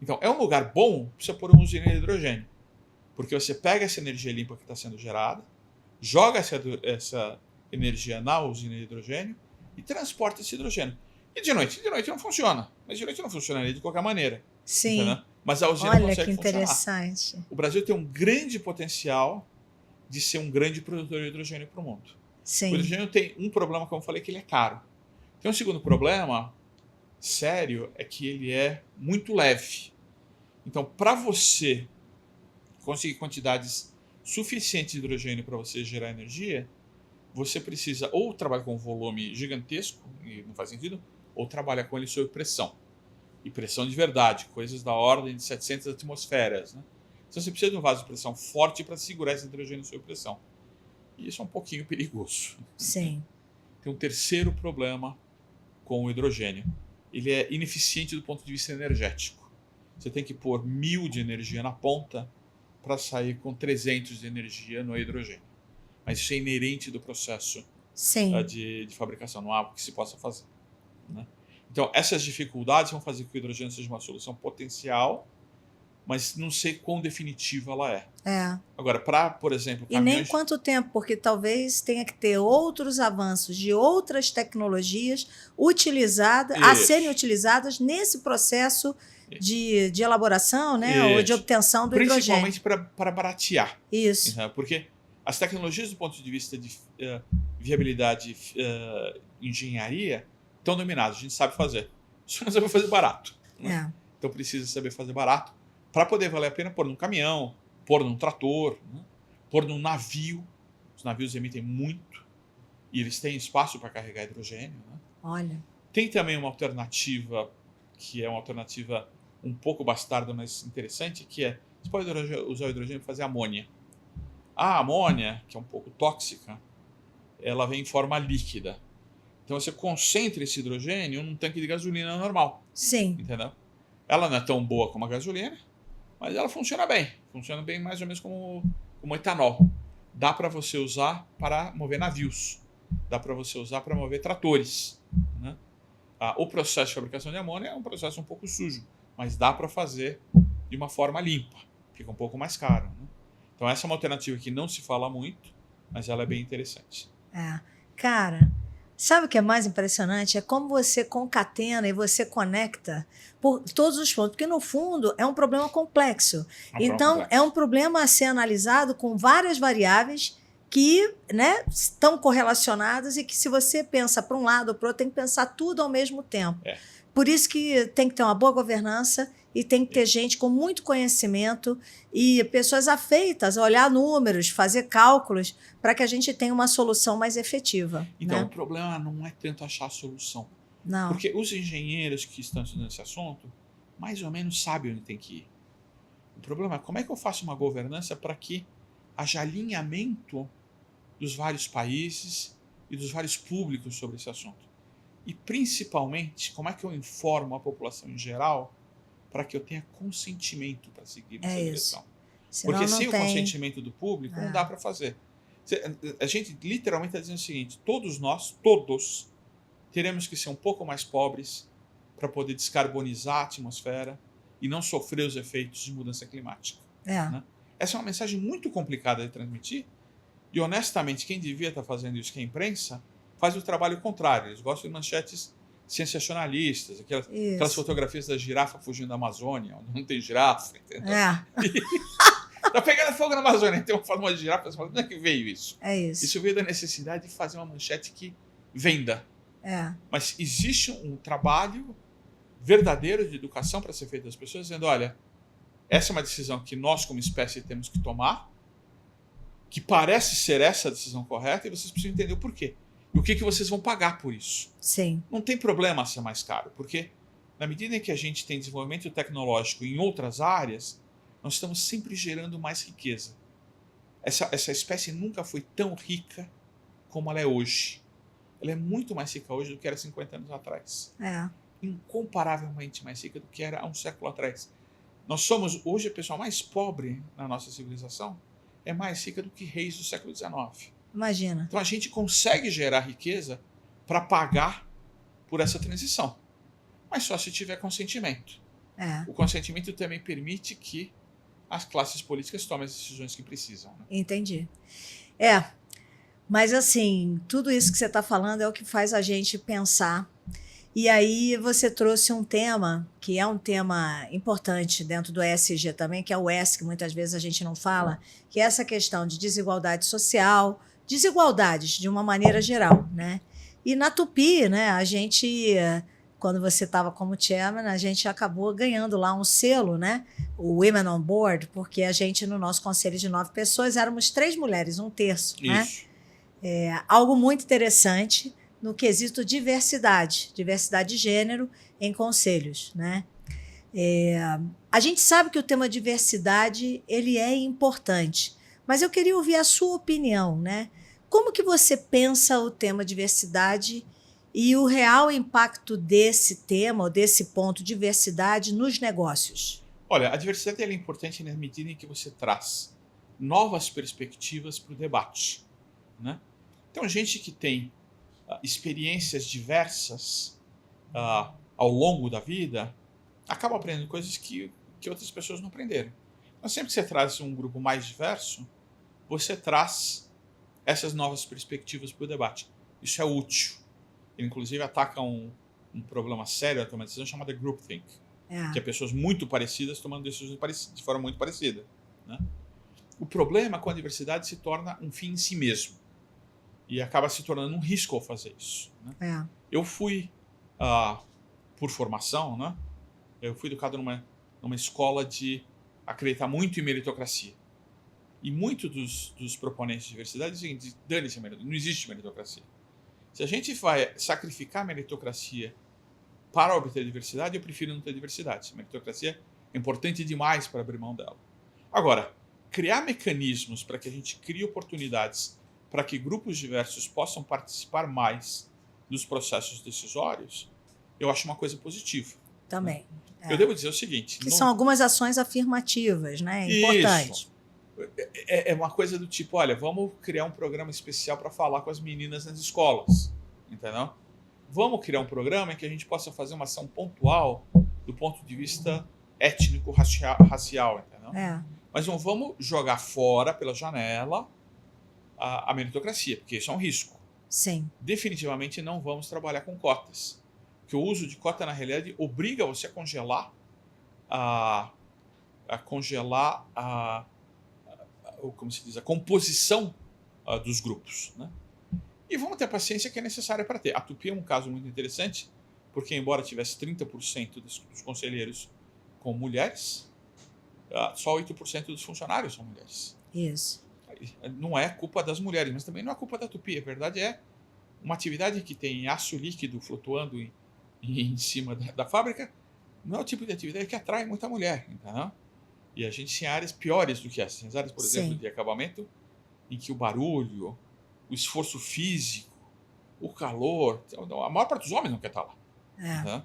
Então, é um lugar bom para você pôr uma usina de hidrogênio, porque você pega essa energia limpa que está sendo gerada, joga essa energia na usina de hidrogênio e transporta esse hidrogênio. E de noite? De noite não funciona. Mas de noite não funcionaria de qualquer maneira. Sim. Entendeu? Mas a usina Olha consegue que funcionar. interessante. O Brasil tem um grande potencial de ser um grande produtor de hidrogênio para o mundo. Sim. O hidrogênio tem um problema, como eu falei, que ele é caro. Tem um segundo problema sério, é que ele é muito leve. Então, para você conseguir quantidades suficientes de hidrogênio para você gerar energia, você precisa ou trabalhar com um volume gigantesco, e não faz sentido, ou trabalhar com ele sob pressão. E pressão de verdade, coisas da ordem de 700 atmosferas. Né? Então você precisa de um vaso de pressão forte para segurar esse hidrogênio sob pressão. E isso é um pouquinho perigoso. Sim. Tem um terceiro problema com o hidrogênio. Ele é ineficiente do ponto de vista energético. Você tem que pôr 1000 de energia na ponta para sair com 300 de energia no hidrogênio. Mas isso é inerente do processo de fabricação, não há algo que se possa fazer. Né? Então, essas dificuldades vão fazer com que o hidrogênio seja uma solução potencial, mas não sei quão definitiva ela é. Agora, para, por exemplo, caminhões... E nem quanto tempo, porque talvez tenha que ter outros avanços de outras tecnologias a serem utilizadas nesse processo de elaboração, né, ou de obtenção do hidrogênio. Principalmente para baratear. Isso. Então, porque as tecnologias, do ponto de vista de viabilidade e engenharia, estão dominadas. A gente sabe fazer. Só não sabe fazer barato. Né? Então, precisa saber fazer barato para poder valer a pena pôr num caminhão, pôr num trator, né? Pôr num navio. Os navios emitem muito e eles têm espaço para carregar hidrogênio. Né? Olha. Tem também uma alternativa, que é uma alternativa um pouco bastarda, mas interessante, que é você pode usar o hidrogênio para fazer amônia. A amônia, que é um pouco tóxica, ela vem em forma líquida. Então você concentra esse hidrogênio num tanque de gasolina normal. Sim. Entendeu? Ela não é tão boa como a gasolina, mas ela funciona bem. Funciona bem mais ou menos como etanol. dá para você usar para mover navios, dá para você usar para mover tratores, né? O processo de fabricação de amônia é um processo um pouco sujo, mas dá para fazer de uma forma limpa, fica um pouco mais caro, né? Então essa é uma alternativa que não se fala muito, mas ela é bem interessante. Cara, sabe o que é mais impressionante? É como você concatena e você conecta por todos os pontos, porque no fundo é um problema complexo. Então é um problema a ser analisado com várias variáveis que, né, estão correlacionadas e que se você pensa para um lado ou para o outro, tem que pensar tudo ao mesmo tempo. Por isso que tem que ter uma boa governança e tem que ter gente com muito conhecimento e pessoas afeitas a olhar números, fazer cálculos para que a gente tenha uma solução mais efetiva. Então, né? O problema não é tanto achar a solução. Não. Porque os engenheiros que estão estudando esse assunto, mais ou menos sabem onde tem que ir. O problema é como é que eu faço uma governança para que haja alinhamento dos vários países e dos vários públicos sobre esse assunto. E, principalmente, como é que eu informo a população em geral para que eu tenha consentimento para seguir nessa direção. Porque sem o consentimento do público, não dá para fazer. A gente literalmente está dizendo o seguinte, todos nós, teremos que ser um pouco mais pobres para poder descarbonizar a atmosfera e não sofrer os efeitos de mudança climática. Né? Essa é uma mensagem muito complicada de transmitir e, honestamente, quem devia estar fazendo isso, que é a imprensa, faz o trabalho contrário. Eles gostam de manchetes sensacionalistas, aquelas fotografias da girafa fugindo da Amazônia, onde não tem girafa, entendeu? Tá pegando fogo na Amazônia, então eu falo uma girafa, você fala, onde é que veio isso? Isso veio da necessidade de fazer uma manchete que venda. Mas existe um trabalho verdadeiro de educação para ser feito das pessoas, dizendo, olha, essa é uma decisão que nós como espécie temos que tomar, que parece ser essa a decisão correta, e vocês precisam entender o porquê. E o que vocês vão pagar por isso. Sim. Não tem problema ser mais caro, porque na medida em que a gente tem desenvolvimento tecnológico em outras áreas, nós estamos sempre gerando mais riqueza. Essa espécie nunca foi tão rica como ela é hoje. Ela é muito mais rica hoje do que era 50 anos atrás. Incomparavelmente mais rica do que era há um século atrás. Nós somos hoje a pessoa mais pobre na nossa civilização, é mais rica do que reis do século XIX. Imagina. Então a gente consegue gerar riqueza para pagar por essa transição. Mas só se tiver consentimento. O consentimento também permite que as classes políticas tomem as decisões que precisam. Né? Entendi. Mas assim, tudo isso que você está falando é o que faz a gente pensar. E aí você trouxe um tema, que é um tema importante dentro do ESG também, que é o S, que muitas vezes a gente não fala, que é essa questão de desigualdade social, desigualdades de uma maneira geral, né? E na Tupi, né, a gente, quando você estava como chairman, a gente acabou ganhando lá um selo, né? O Women on Board, porque a gente, no nosso conselho de 9 pessoas, éramos 3 mulheres, 1/3, né? Algo muito interessante no quesito diversidade de gênero em conselhos, né? A gente sabe que o tema diversidade ele é importante, mas eu queria ouvir a sua opinião, né? Como que você pensa o tema diversidade e o real impacto desse tema, ou desse ponto, diversidade, nos negócios? Olha, a diversidade é importante na medida em que você traz novas perspectivas para o debate. Né? Então, gente que tem experiências diversas ao longo da vida acaba aprendendo coisas que outras pessoas não aprenderam. Então, sempre que você traz um grupo mais diverso, você traz essas novas perspectivas para o debate. Isso é útil. Ele, inclusive, ataca um problema sério, uma decisão chamada groupthink, que é pessoas muito parecidas tomando decisões de forma muito parecida. Né? O problema com a diversidade se torna um fim em si mesmo e acaba se tornando um risco ao fazer isso. Né? Eu fui, por formação, né? Eu fui educado numa escola de acreditar muito em meritocracia. E muitos dos proponentes de diversidade dizem, dane-se a meritocracia, não existe meritocracia. Se a gente vai sacrificar a meritocracia para obter diversidade, eu prefiro não ter diversidade. A meritocracia é importante demais para abrir mão dela. Agora, criar mecanismos para que a gente crie oportunidades para que grupos diversos possam participar mais dos processos decisórios, eu acho uma coisa positiva. Também. Eu devo dizer o seguinte... Que são algumas ações afirmativas, né? Importantes. É uma coisa do tipo, olha, vamos criar um programa especial para falar com as meninas nas escolas, entendeu? Vamos criar um programa em que a gente possa fazer uma ação pontual do ponto de vista étnico-racial, entendeu? Mas não vamos jogar fora, pela janela, a meritocracia, porque isso é um risco. Sim. Definitivamente não vamos trabalhar com cotas. Porque o uso de cota, na realidade, obriga você a congelar como se diz, a composição dos grupos, né? E vamos ter a paciência que é necessária para ter. A Tupi é um caso muito interessante, porque embora tivesse 30% dos conselheiros com mulheres, só 8% dos funcionários são mulheres. Isso. Não é culpa das mulheres, mas também não é culpa da Tupi. A verdade é uma atividade que tem aço líquido flutuando em cima da fábrica, não é o tipo de atividade que atrai muita mulher, entendeu? E a gente tem áreas piores do que essas. As áreas, por exemplo, de acabamento, em que o barulho, o esforço físico, o calor, a maior parte dos homens não quer estar lá. Né?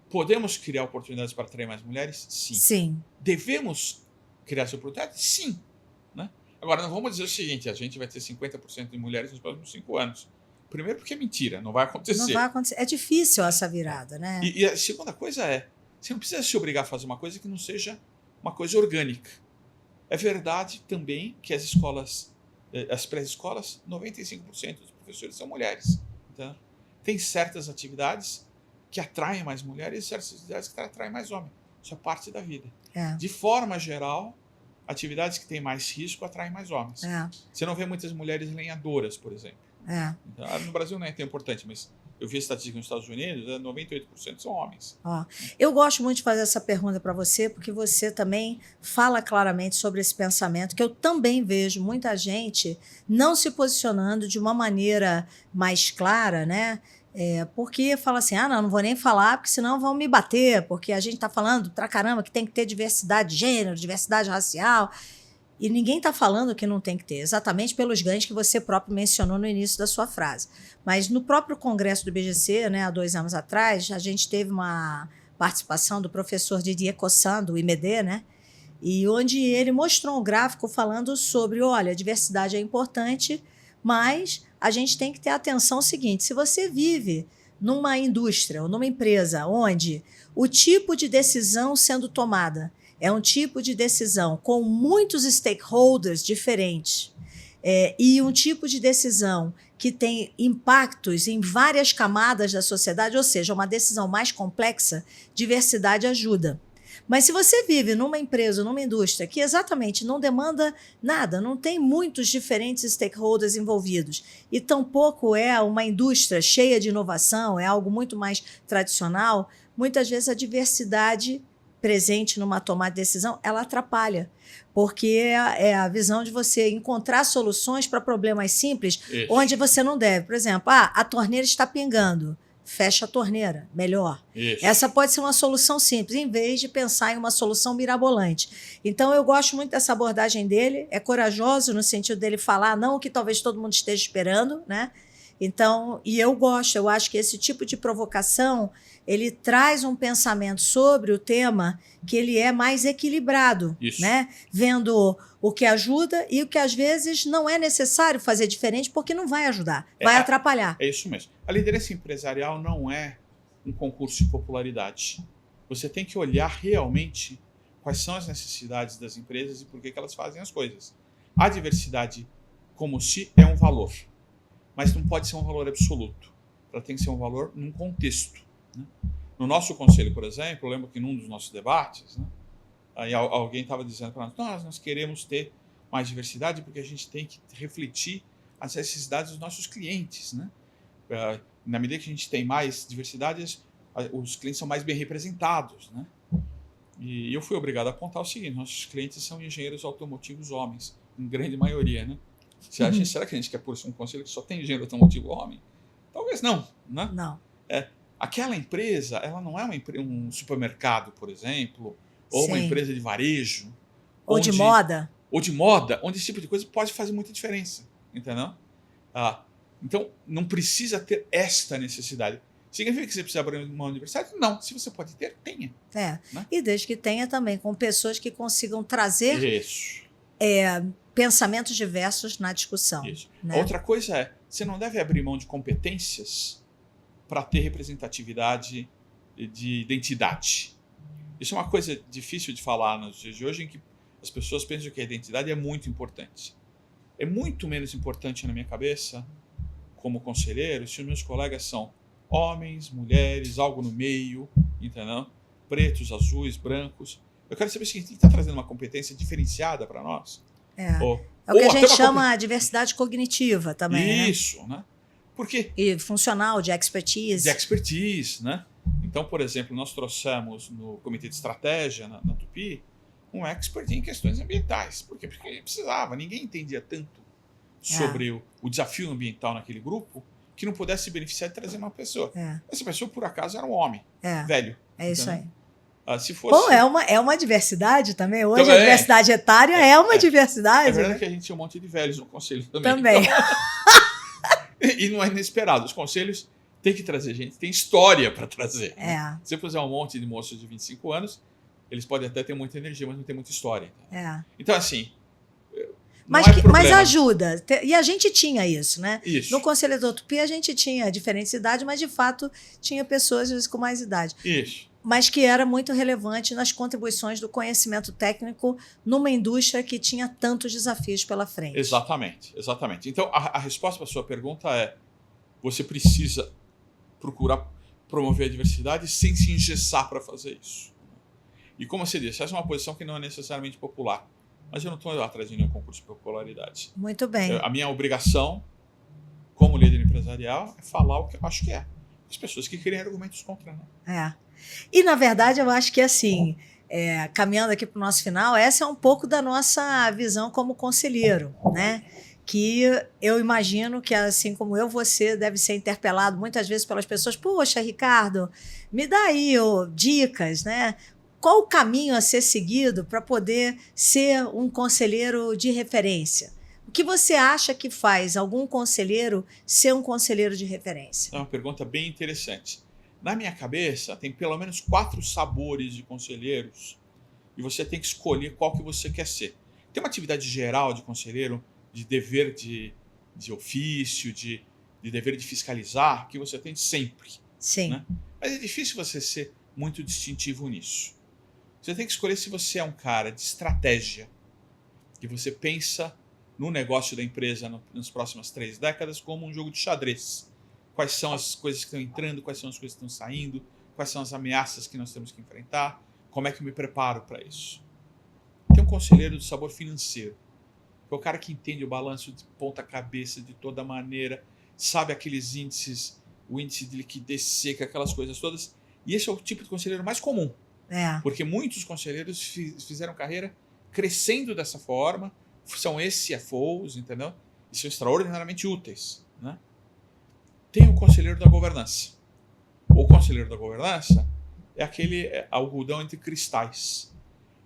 Podemos criar oportunidades para atrair mais mulheres? Sim. Sim. Devemos criar essa oportunidade? Sim. Né? Agora, não vamos dizer o seguinte, a gente vai ter 50% de mulheres nos próximos 5 anos. Primeiro porque é mentira, não vai acontecer. Não vai acontecer. É difícil essa virada, né? E a segunda coisa é, você não precisa se obrigar a fazer uma coisa que não seja uma coisa orgânica. É verdade também que as escolas, as pré-escolas, 95% dos professores são mulheres. Então, tem certas atividades que atraem mais mulheres e certas atividades que atraem mais homens. Isso é parte da vida. De forma geral, atividades que têm mais risco atraem mais homens. Você não vê muitas mulheres lenhadoras, por exemplo. Então, no Brasil não é tão importante, mas eu vi a estatística nos Estados Unidos, 98% são homens. Eu gosto muito de fazer essa pergunta para você, porque você também fala claramente sobre esse pensamento, que eu também vejo muita gente não se posicionando de uma maneira mais clara, né? Porque fala assim, não vou nem falar, porque senão vão me bater, porque a gente está falando pra caramba que tem que ter diversidade de gênero, diversidade racial. E ninguém está falando que não tem que ter, exatamente pelos ganhos que você próprio mencionou no início da sua frase. Mas no próprio congresso do BGC, né, há 2 anos atrás, a gente teve uma participação do professor Didier Cossan, do IMD, né, e onde ele mostrou um gráfico falando sobre, olha, a diversidade é importante, mas a gente tem que ter atenção ao seguinte, se você vive numa indústria ou numa empresa onde o tipo de decisão sendo tomada é um tipo de decisão com muitos stakeholders diferentes e um tipo de decisão que tem impactos em várias camadas da sociedade, ou seja, uma decisão mais complexa, diversidade ajuda. Mas se você vive numa empresa, numa indústria que exatamente não demanda nada, não tem muitos diferentes stakeholders envolvidos e tampouco é uma indústria cheia de inovação, é algo muito mais tradicional, muitas vezes a diversidade presente numa tomada de decisão, ela atrapalha, porque é a visão de você encontrar soluções para problemas simples, onde você não deve. Por exemplo, a torneira está pingando, fecha a torneira, melhor. Essa pode ser uma solução simples, em vez de pensar em uma solução mirabolante. Então, eu gosto muito dessa abordagem dele, é corajoso no sentido dele falar não o que talvez todo mundo esteja esperando, né? Então, e eu acho que esse tipo de provocação, ele traz um pensamento sobre o tema que ele é mais equilibrado, né? Vendo o que ajuda e o que às vezes não é necessário fazer diferente porque não vai ajudar, vai atrapalhar. É isso mesmo. A liderança empresarial não é um concurso de popularidade. Você tem que olhar realmente quais são as necessidades das empresas e por que elas fazem as coisas. A diversidade como se é um valor, mas não pode ser um valor absoluto. Ela tem que ser um valor num contexto. Né? No nosso conselho, por exemplo, eu lembro que num dos nossos debates, né, aí alguém estava dizendo para nós queremos ter mais diversidade porque a gente tem que refletir as necessidades dos nossos clientes. Né? Na medida que a gente tem mais diversidade, os clientes são mais bem representados. Né? E eu fui obrigado a apontar o seguinte, nossos clientes são engenheiros automotivos homens, em grande maioria, né? Será que a gente quer pôr um conselho que só tem engenheiro automotivo homem? Talvez não, né? Não. Aquela empresa, ela não é um supermercado, por exemplo, ou uma empresa de varejo. Ou de moda. Ou de moda, onde esse tipo de coisa pode fazer muita diferença, entendeu? Então, não precisa ter esta necessidade. Significa que você precisa abrir uma universidade? Não. Se você pode ter, tenha. Né? E desde que tenha também com pessoas que consigam trazer pensamentos diversos na discussão. Isso. Né? Outra coisa é, você não deve abrir mão de competências para ter representatividade de identidade. Isso é uma coisa difícil de falar nos dias de hoje, em que as pessoas pensam que a identidade é muito importante. É muito menos importante na minha cabeça, como conselheiro, se os meus colegas são homens, mulheres, algo no meio, entendeu? Pretos, azuis, brancos. Eu quero saber se a gente está trazendo uma competência diferenciada para nós. É o que a gente chama de diversidade cognitiva também. Isso, né? Porque e funcional, de expertise. De expertise, né? Então, por exemplo, nós trouxemos no Comitê de Estratégia, na Tupi, um expert em questões ambientais. Por quê? Porque precisava, ninguém entendia tanto sobre o desafio ambiental naquele grupo que não pudesse se beneficiar de trazer uma pessoa. Essa pessoa, por acaso, era um homem, velho. É isso aí. Se fosse... Bom, é uma diversidade também. Hoje a diversidade etária é uma diversidade. É verdade, né? Que a gente tinha um monte de velhos no conselho também. Então... e não é inesperado. Os conselhos têm que trazer gente, tem história para trazer. Né? Se você puser um monte de moços de 25 anos, eles podem até ter muita energia, mas não tem muita história. Então, assim... Mas ajuda. E a gente tinha isso, né? Isso. No Conselho da Tupi a gente tinha diferentes idades, mas de fato tinha pessoas às vezes com mais idade. Isso. Mas que era muito relevante nas contribuições do conhecimento técnico numa indústria que tinha tantos desafios pela frente. Exatamente, exatamente. Então, a resposta para a sua pergunta é: você precisa procurar promover a diversidade sem se engessar para fazer isso. E como você disse, essa é uma posição que não é necessariamente popular. Mas eu não estou atrás de nenhum concurso de popularidade. Muito bem. A minha obrigação, como líder empresarial, é falar o que eu acho que é. As pessoas que querem argumentos contra, né? E, na verdade, eu acho que, assim, caminhando aqui para o nosso final, essa é um pouco da nossa visão como conselheiro, né? Que eu imagino que, assim como eu, você deve ser interpelado muitas vezes pelas pessoas. Poxa, Ricardo, me dá aí dicas, né? Qual o caminho a ser seguido para poder ser um conselheiro de referência? O que você acha que faz algum conselheiro ser um conselheiro de referência? É uma pergunta bem interessante. Na minha cabeça, tem pelo menos 4 sabores de conselheiros e você tem que escolher qual que você quer ser. Tem uma atividade geral de conselheiro, de dever de ofício, de dever de fiscalizar, que você tem sempre. Sim. Né? Mas é difícil você ser muito distintivo nisso. Você tem que escolher se você é um cara de estratégia, que você pensa no negócio da empresa nas próximas 3 décadas como um jogo de xadrez. Quais são as coisas que estão entrando, quais são as coisas que estão saindo, quais são as ameaças que nós temos que enfrentar, como é que eu me preparo para isso. Tem um conselheiro de sabor financeiro, que é o cara que entende o balanço de ponta cabeça, de toda maneira, sabe aqueles índices, o índice de liquidez seca, aquelas coisas todas. E esse é o tipo de conselheiro mais comum. Porque muitos conselheiros fizeram carreira crescendo dessa forma, são CFOs, entendeu? E são extraordinariamente úteis, né? Tem o conselheiro da governança. O conselheiro da governança é aquele algodão entre cristais.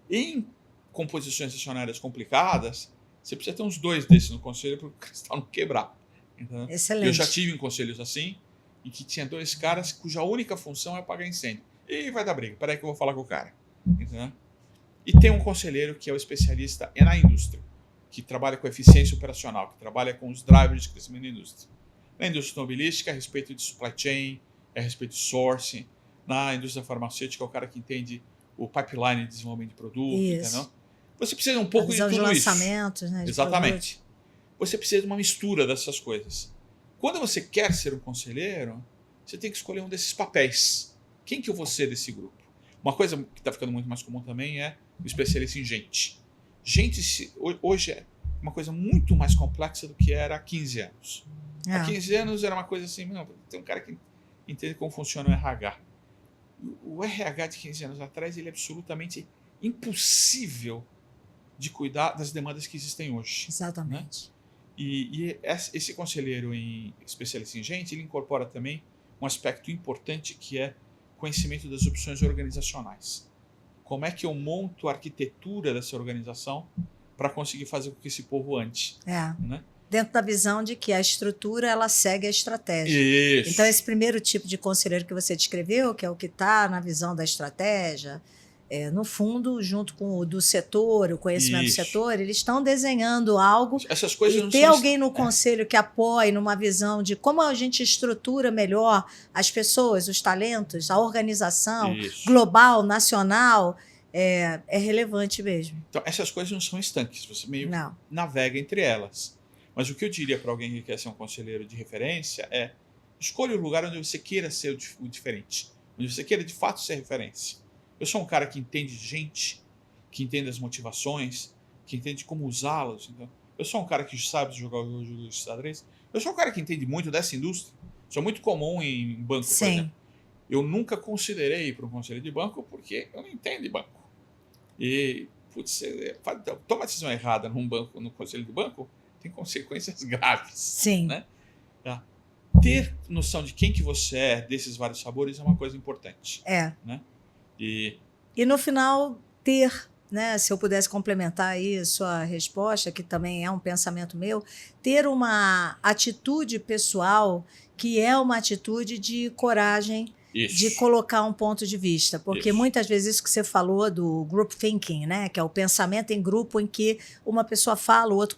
Em composições acionárias complicadas, você precisa ter uns 2 desses no conselho para o cristal não quebrar. Entendeu? Excelente. Eu já tive em conselhos assim, em que tinha 2 caras cuja única função é apagar incêndio. E vai dar briga, peraí que eu vou falar com o cara. Entendeu? E tem um conselheiro que é o especialista na indústria, que trabalha com eficiência operacional, que trabalha com os drivers de crescimento da indústria. Na indústria automobilística, é a respeito de supply chain, é a respeito de sourcing. Na indústria farmacêutica, é o cara que entende o pipeline de desenvolvimento de produto. Entendeu? Você precisa um pouco de tudo de isso. Lançamentos, né, de exatamente. Produtos. Você precisa de uma mistura dessas coisas. Quando você quer ser um conselheiro, você tem que escolher um desses papéis. Quem que eu vou ser desse grupo? Uma coisa que está ficando muito mais comum também é o especialista em gente. Gente, hoje é uma coisa muito mais complexa do que era há 15 anos. Há 15 anos era uma coisa assim, não, tem um cara que entende como funciona o RH. O RH de 15 anos atrás, ele é absolutamente impossível de cuidar das demandas que existem hoje. Exatamente. Né? E esse conselheiro especialista em gente, ele incorpora também um aspecto importante que é conhecimento das opções organizacionais. Como é que eu monto a arquitetura dessa organização para conseguir fazer com que esse povo ande? Né? Dentro da visão de que a estrutura ela segue a estratégia. Isso. Então, esse primeiro tipo de conselheiro que você descreveu, que é o que está na visão da estratégia, no fundo, junto com o do setor, o conhecimento do Isso. setor, eles estão desenhando algo. Essas coisas E não ter são alguém no conselho que apoie numa visão de como a gente estrutura melhor as pessoas, os talentos, a organização Isso. global, nacional, é relevante mesmo. Então, essas coisas não são estanques, você meio que Não. navega entre elas. Mas o que eu diria para alguém que quer ser um conselheiro de referência é: escolha o lugar onde você queira ser o diferente, onde você queira de fato ser referência. Eu sou um cara que entende gente, que entende as motivações, que entende como usá-las. Então, eu sou um cara que sabe jogar o jogo de xadrez. Eu sou um cara que entende muito dessa indústria. Isso é muito comum em banco, por Sim. exemplo. Eu nunca considerei ir para um conselho de banco porque eu não entendo de banco. E, putz, você toma a decisão errada num banco, no conselho de banco, tem consequências graves. Sim. Né? Tá? Ter noção de quem que você é, desses vários sabores, é uma coisa importante. Né? E no final, ter, né, se eu pudesse complementar aí sua resposta, que também é um pensamento meu, ter uma atitude pessoal que é uma atitude de coragem, de colocar um ponto de vista. Porque muitas vezes isso que você falou do group thinking, né, que é o pensamento em grupo em que uma pessoa fala, o outro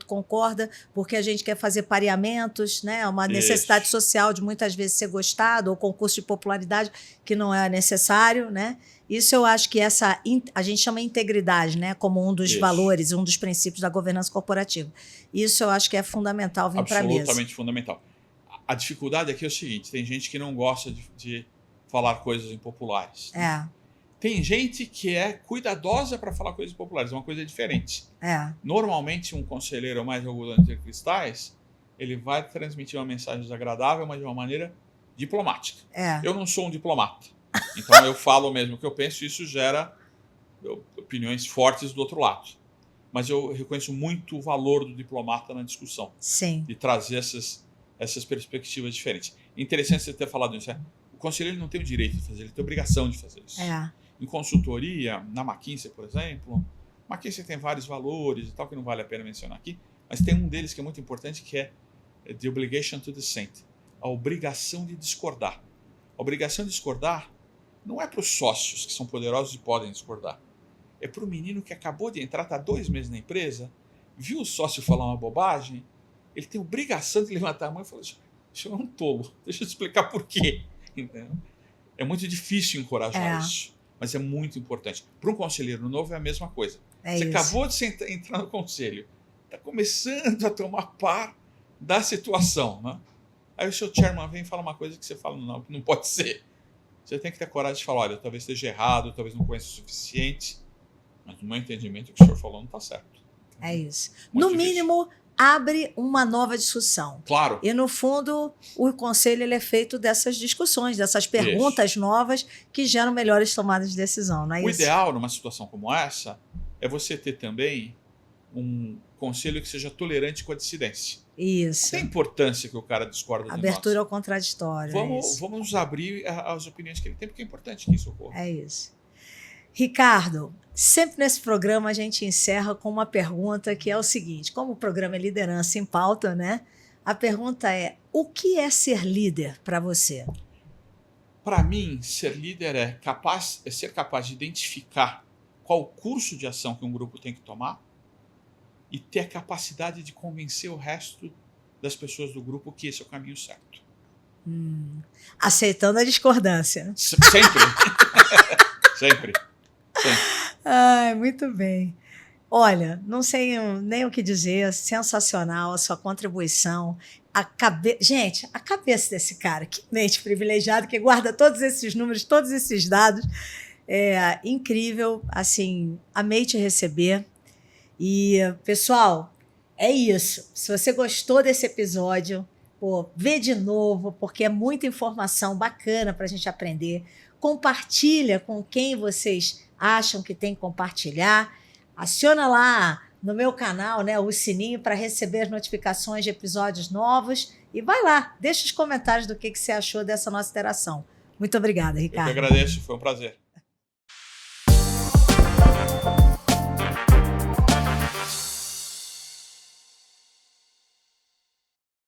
concorda, porque a gente quer fazer pareamentos, né, uma necessidade social de muitas vezes ser gostado, ou concurso de popularidade que não é necessário, né? Isso eu acho que a gente chama integridade, né, como um dos valores, um dos princípios da governança corporativa. Isso eu acho que é fundamental vir para a mesa. Absolutamente fundamental. A dificuldade aqui é o seguinte: tem gente que não gosta de falar coisas impopulares. Tem gente que é cuidadosa para falar coisas populares, é uma coisa diferente. Normalmente, um conselheiro mais algodão entre cristais, ele vai transmitir uma mensagem desagradável, mas de uma maneira diplomática. Eu não sou um diplomata. Então eu falo mesmo o que eu penso e isso gera opiniões fortes do outro lado. Mas eu reconheço muito o valor do diplomata na discussão. Sim. De trazer essas perspectivas diferentes. Interessante você ter falado isso. O conselheiro não tem o direito de fazer, ele tem a obrigação de fazer isso. Em consultoria, na McKinsey, por exemplo, McKinsey tem vários valores e tal, que não vale a pena mencionar aqui, mas tem um deles que é muito importante, que é the obligation to dissent, a obrigação de discordar. A obrigação de discordar não é para os sócios, que são poderosos e podem discordar. É para o menino que acabou de entrar, está 2 meses na empresa, viu o sócio falar uma bobagem, ele tem obrigação de levantar a mão e falar: isso é um tolo, deixa eu te explicar por quê. É muito difícil encorajar isso, mas é muito importante. Para um conselheiro novo é a mesma coisa. Você acabou de entrar no conselho, está começando a tomar par da situação. Né? Aí o seu chairman vem e fala uma coisa que você fala: não pode ser. Você tem que ter coragem de falar: olha, talvez esteja errado, talvez não conheça o suficiente, mas no meu entendimento o que o senhor falou não está certo. É isso. No mínimo, abre uma nova discussão. Claro. E, no fundo, o conselho ele é feito dessas discussões, dessas perguntas novas que geram melhores tomadas de decisão, não é isso? O ideal, numa situação como essa, é você ter também um conselho que seja tolerante com a dissidência. Isso. Tem importância que o cara discorda de nós. Abertura ao contraditório. Vamos abrir as opiniões que ele tem, porque é importante que isso ocorra. É isso. Ricardo, sempre nesse programa a gente encerra com uma pergunta que é o seguinte: como o programa é Liderança em Pauta, né? A pergunta é: o que é ser líder para você? Para mim, ser líder é ser capaz de identificar qual o curso de ação que um grupo tem que tomar e ter a capacidade de convencer o resto das pessoas do grupo que esse é o caminho certo. Aceitando a discordância. Sempre. Sempre. Ai, muito bem. Olha, não sei nem o que dizer, sensacional a sua contribuição. Gente, a cabeça desse cara, que mente privilegiada, que guarda todos esses números, todos esses dados, é incrível. Assim, amei te receber. E, pessoal, é isso. Se você gostou desse episódio, vê de novo, porque é muita informação bacana para a gente aprender. Compartilha com quem vocês acham que tem que compartilhar. Aciona lá no meu canal, né, o sininho para receber as notificações de episódios novos. E vai lá, deixa os comentários do que você achou dessa nossa interação. Muito obrigada, Ricardo. Eu que agradeço, foi um prazer.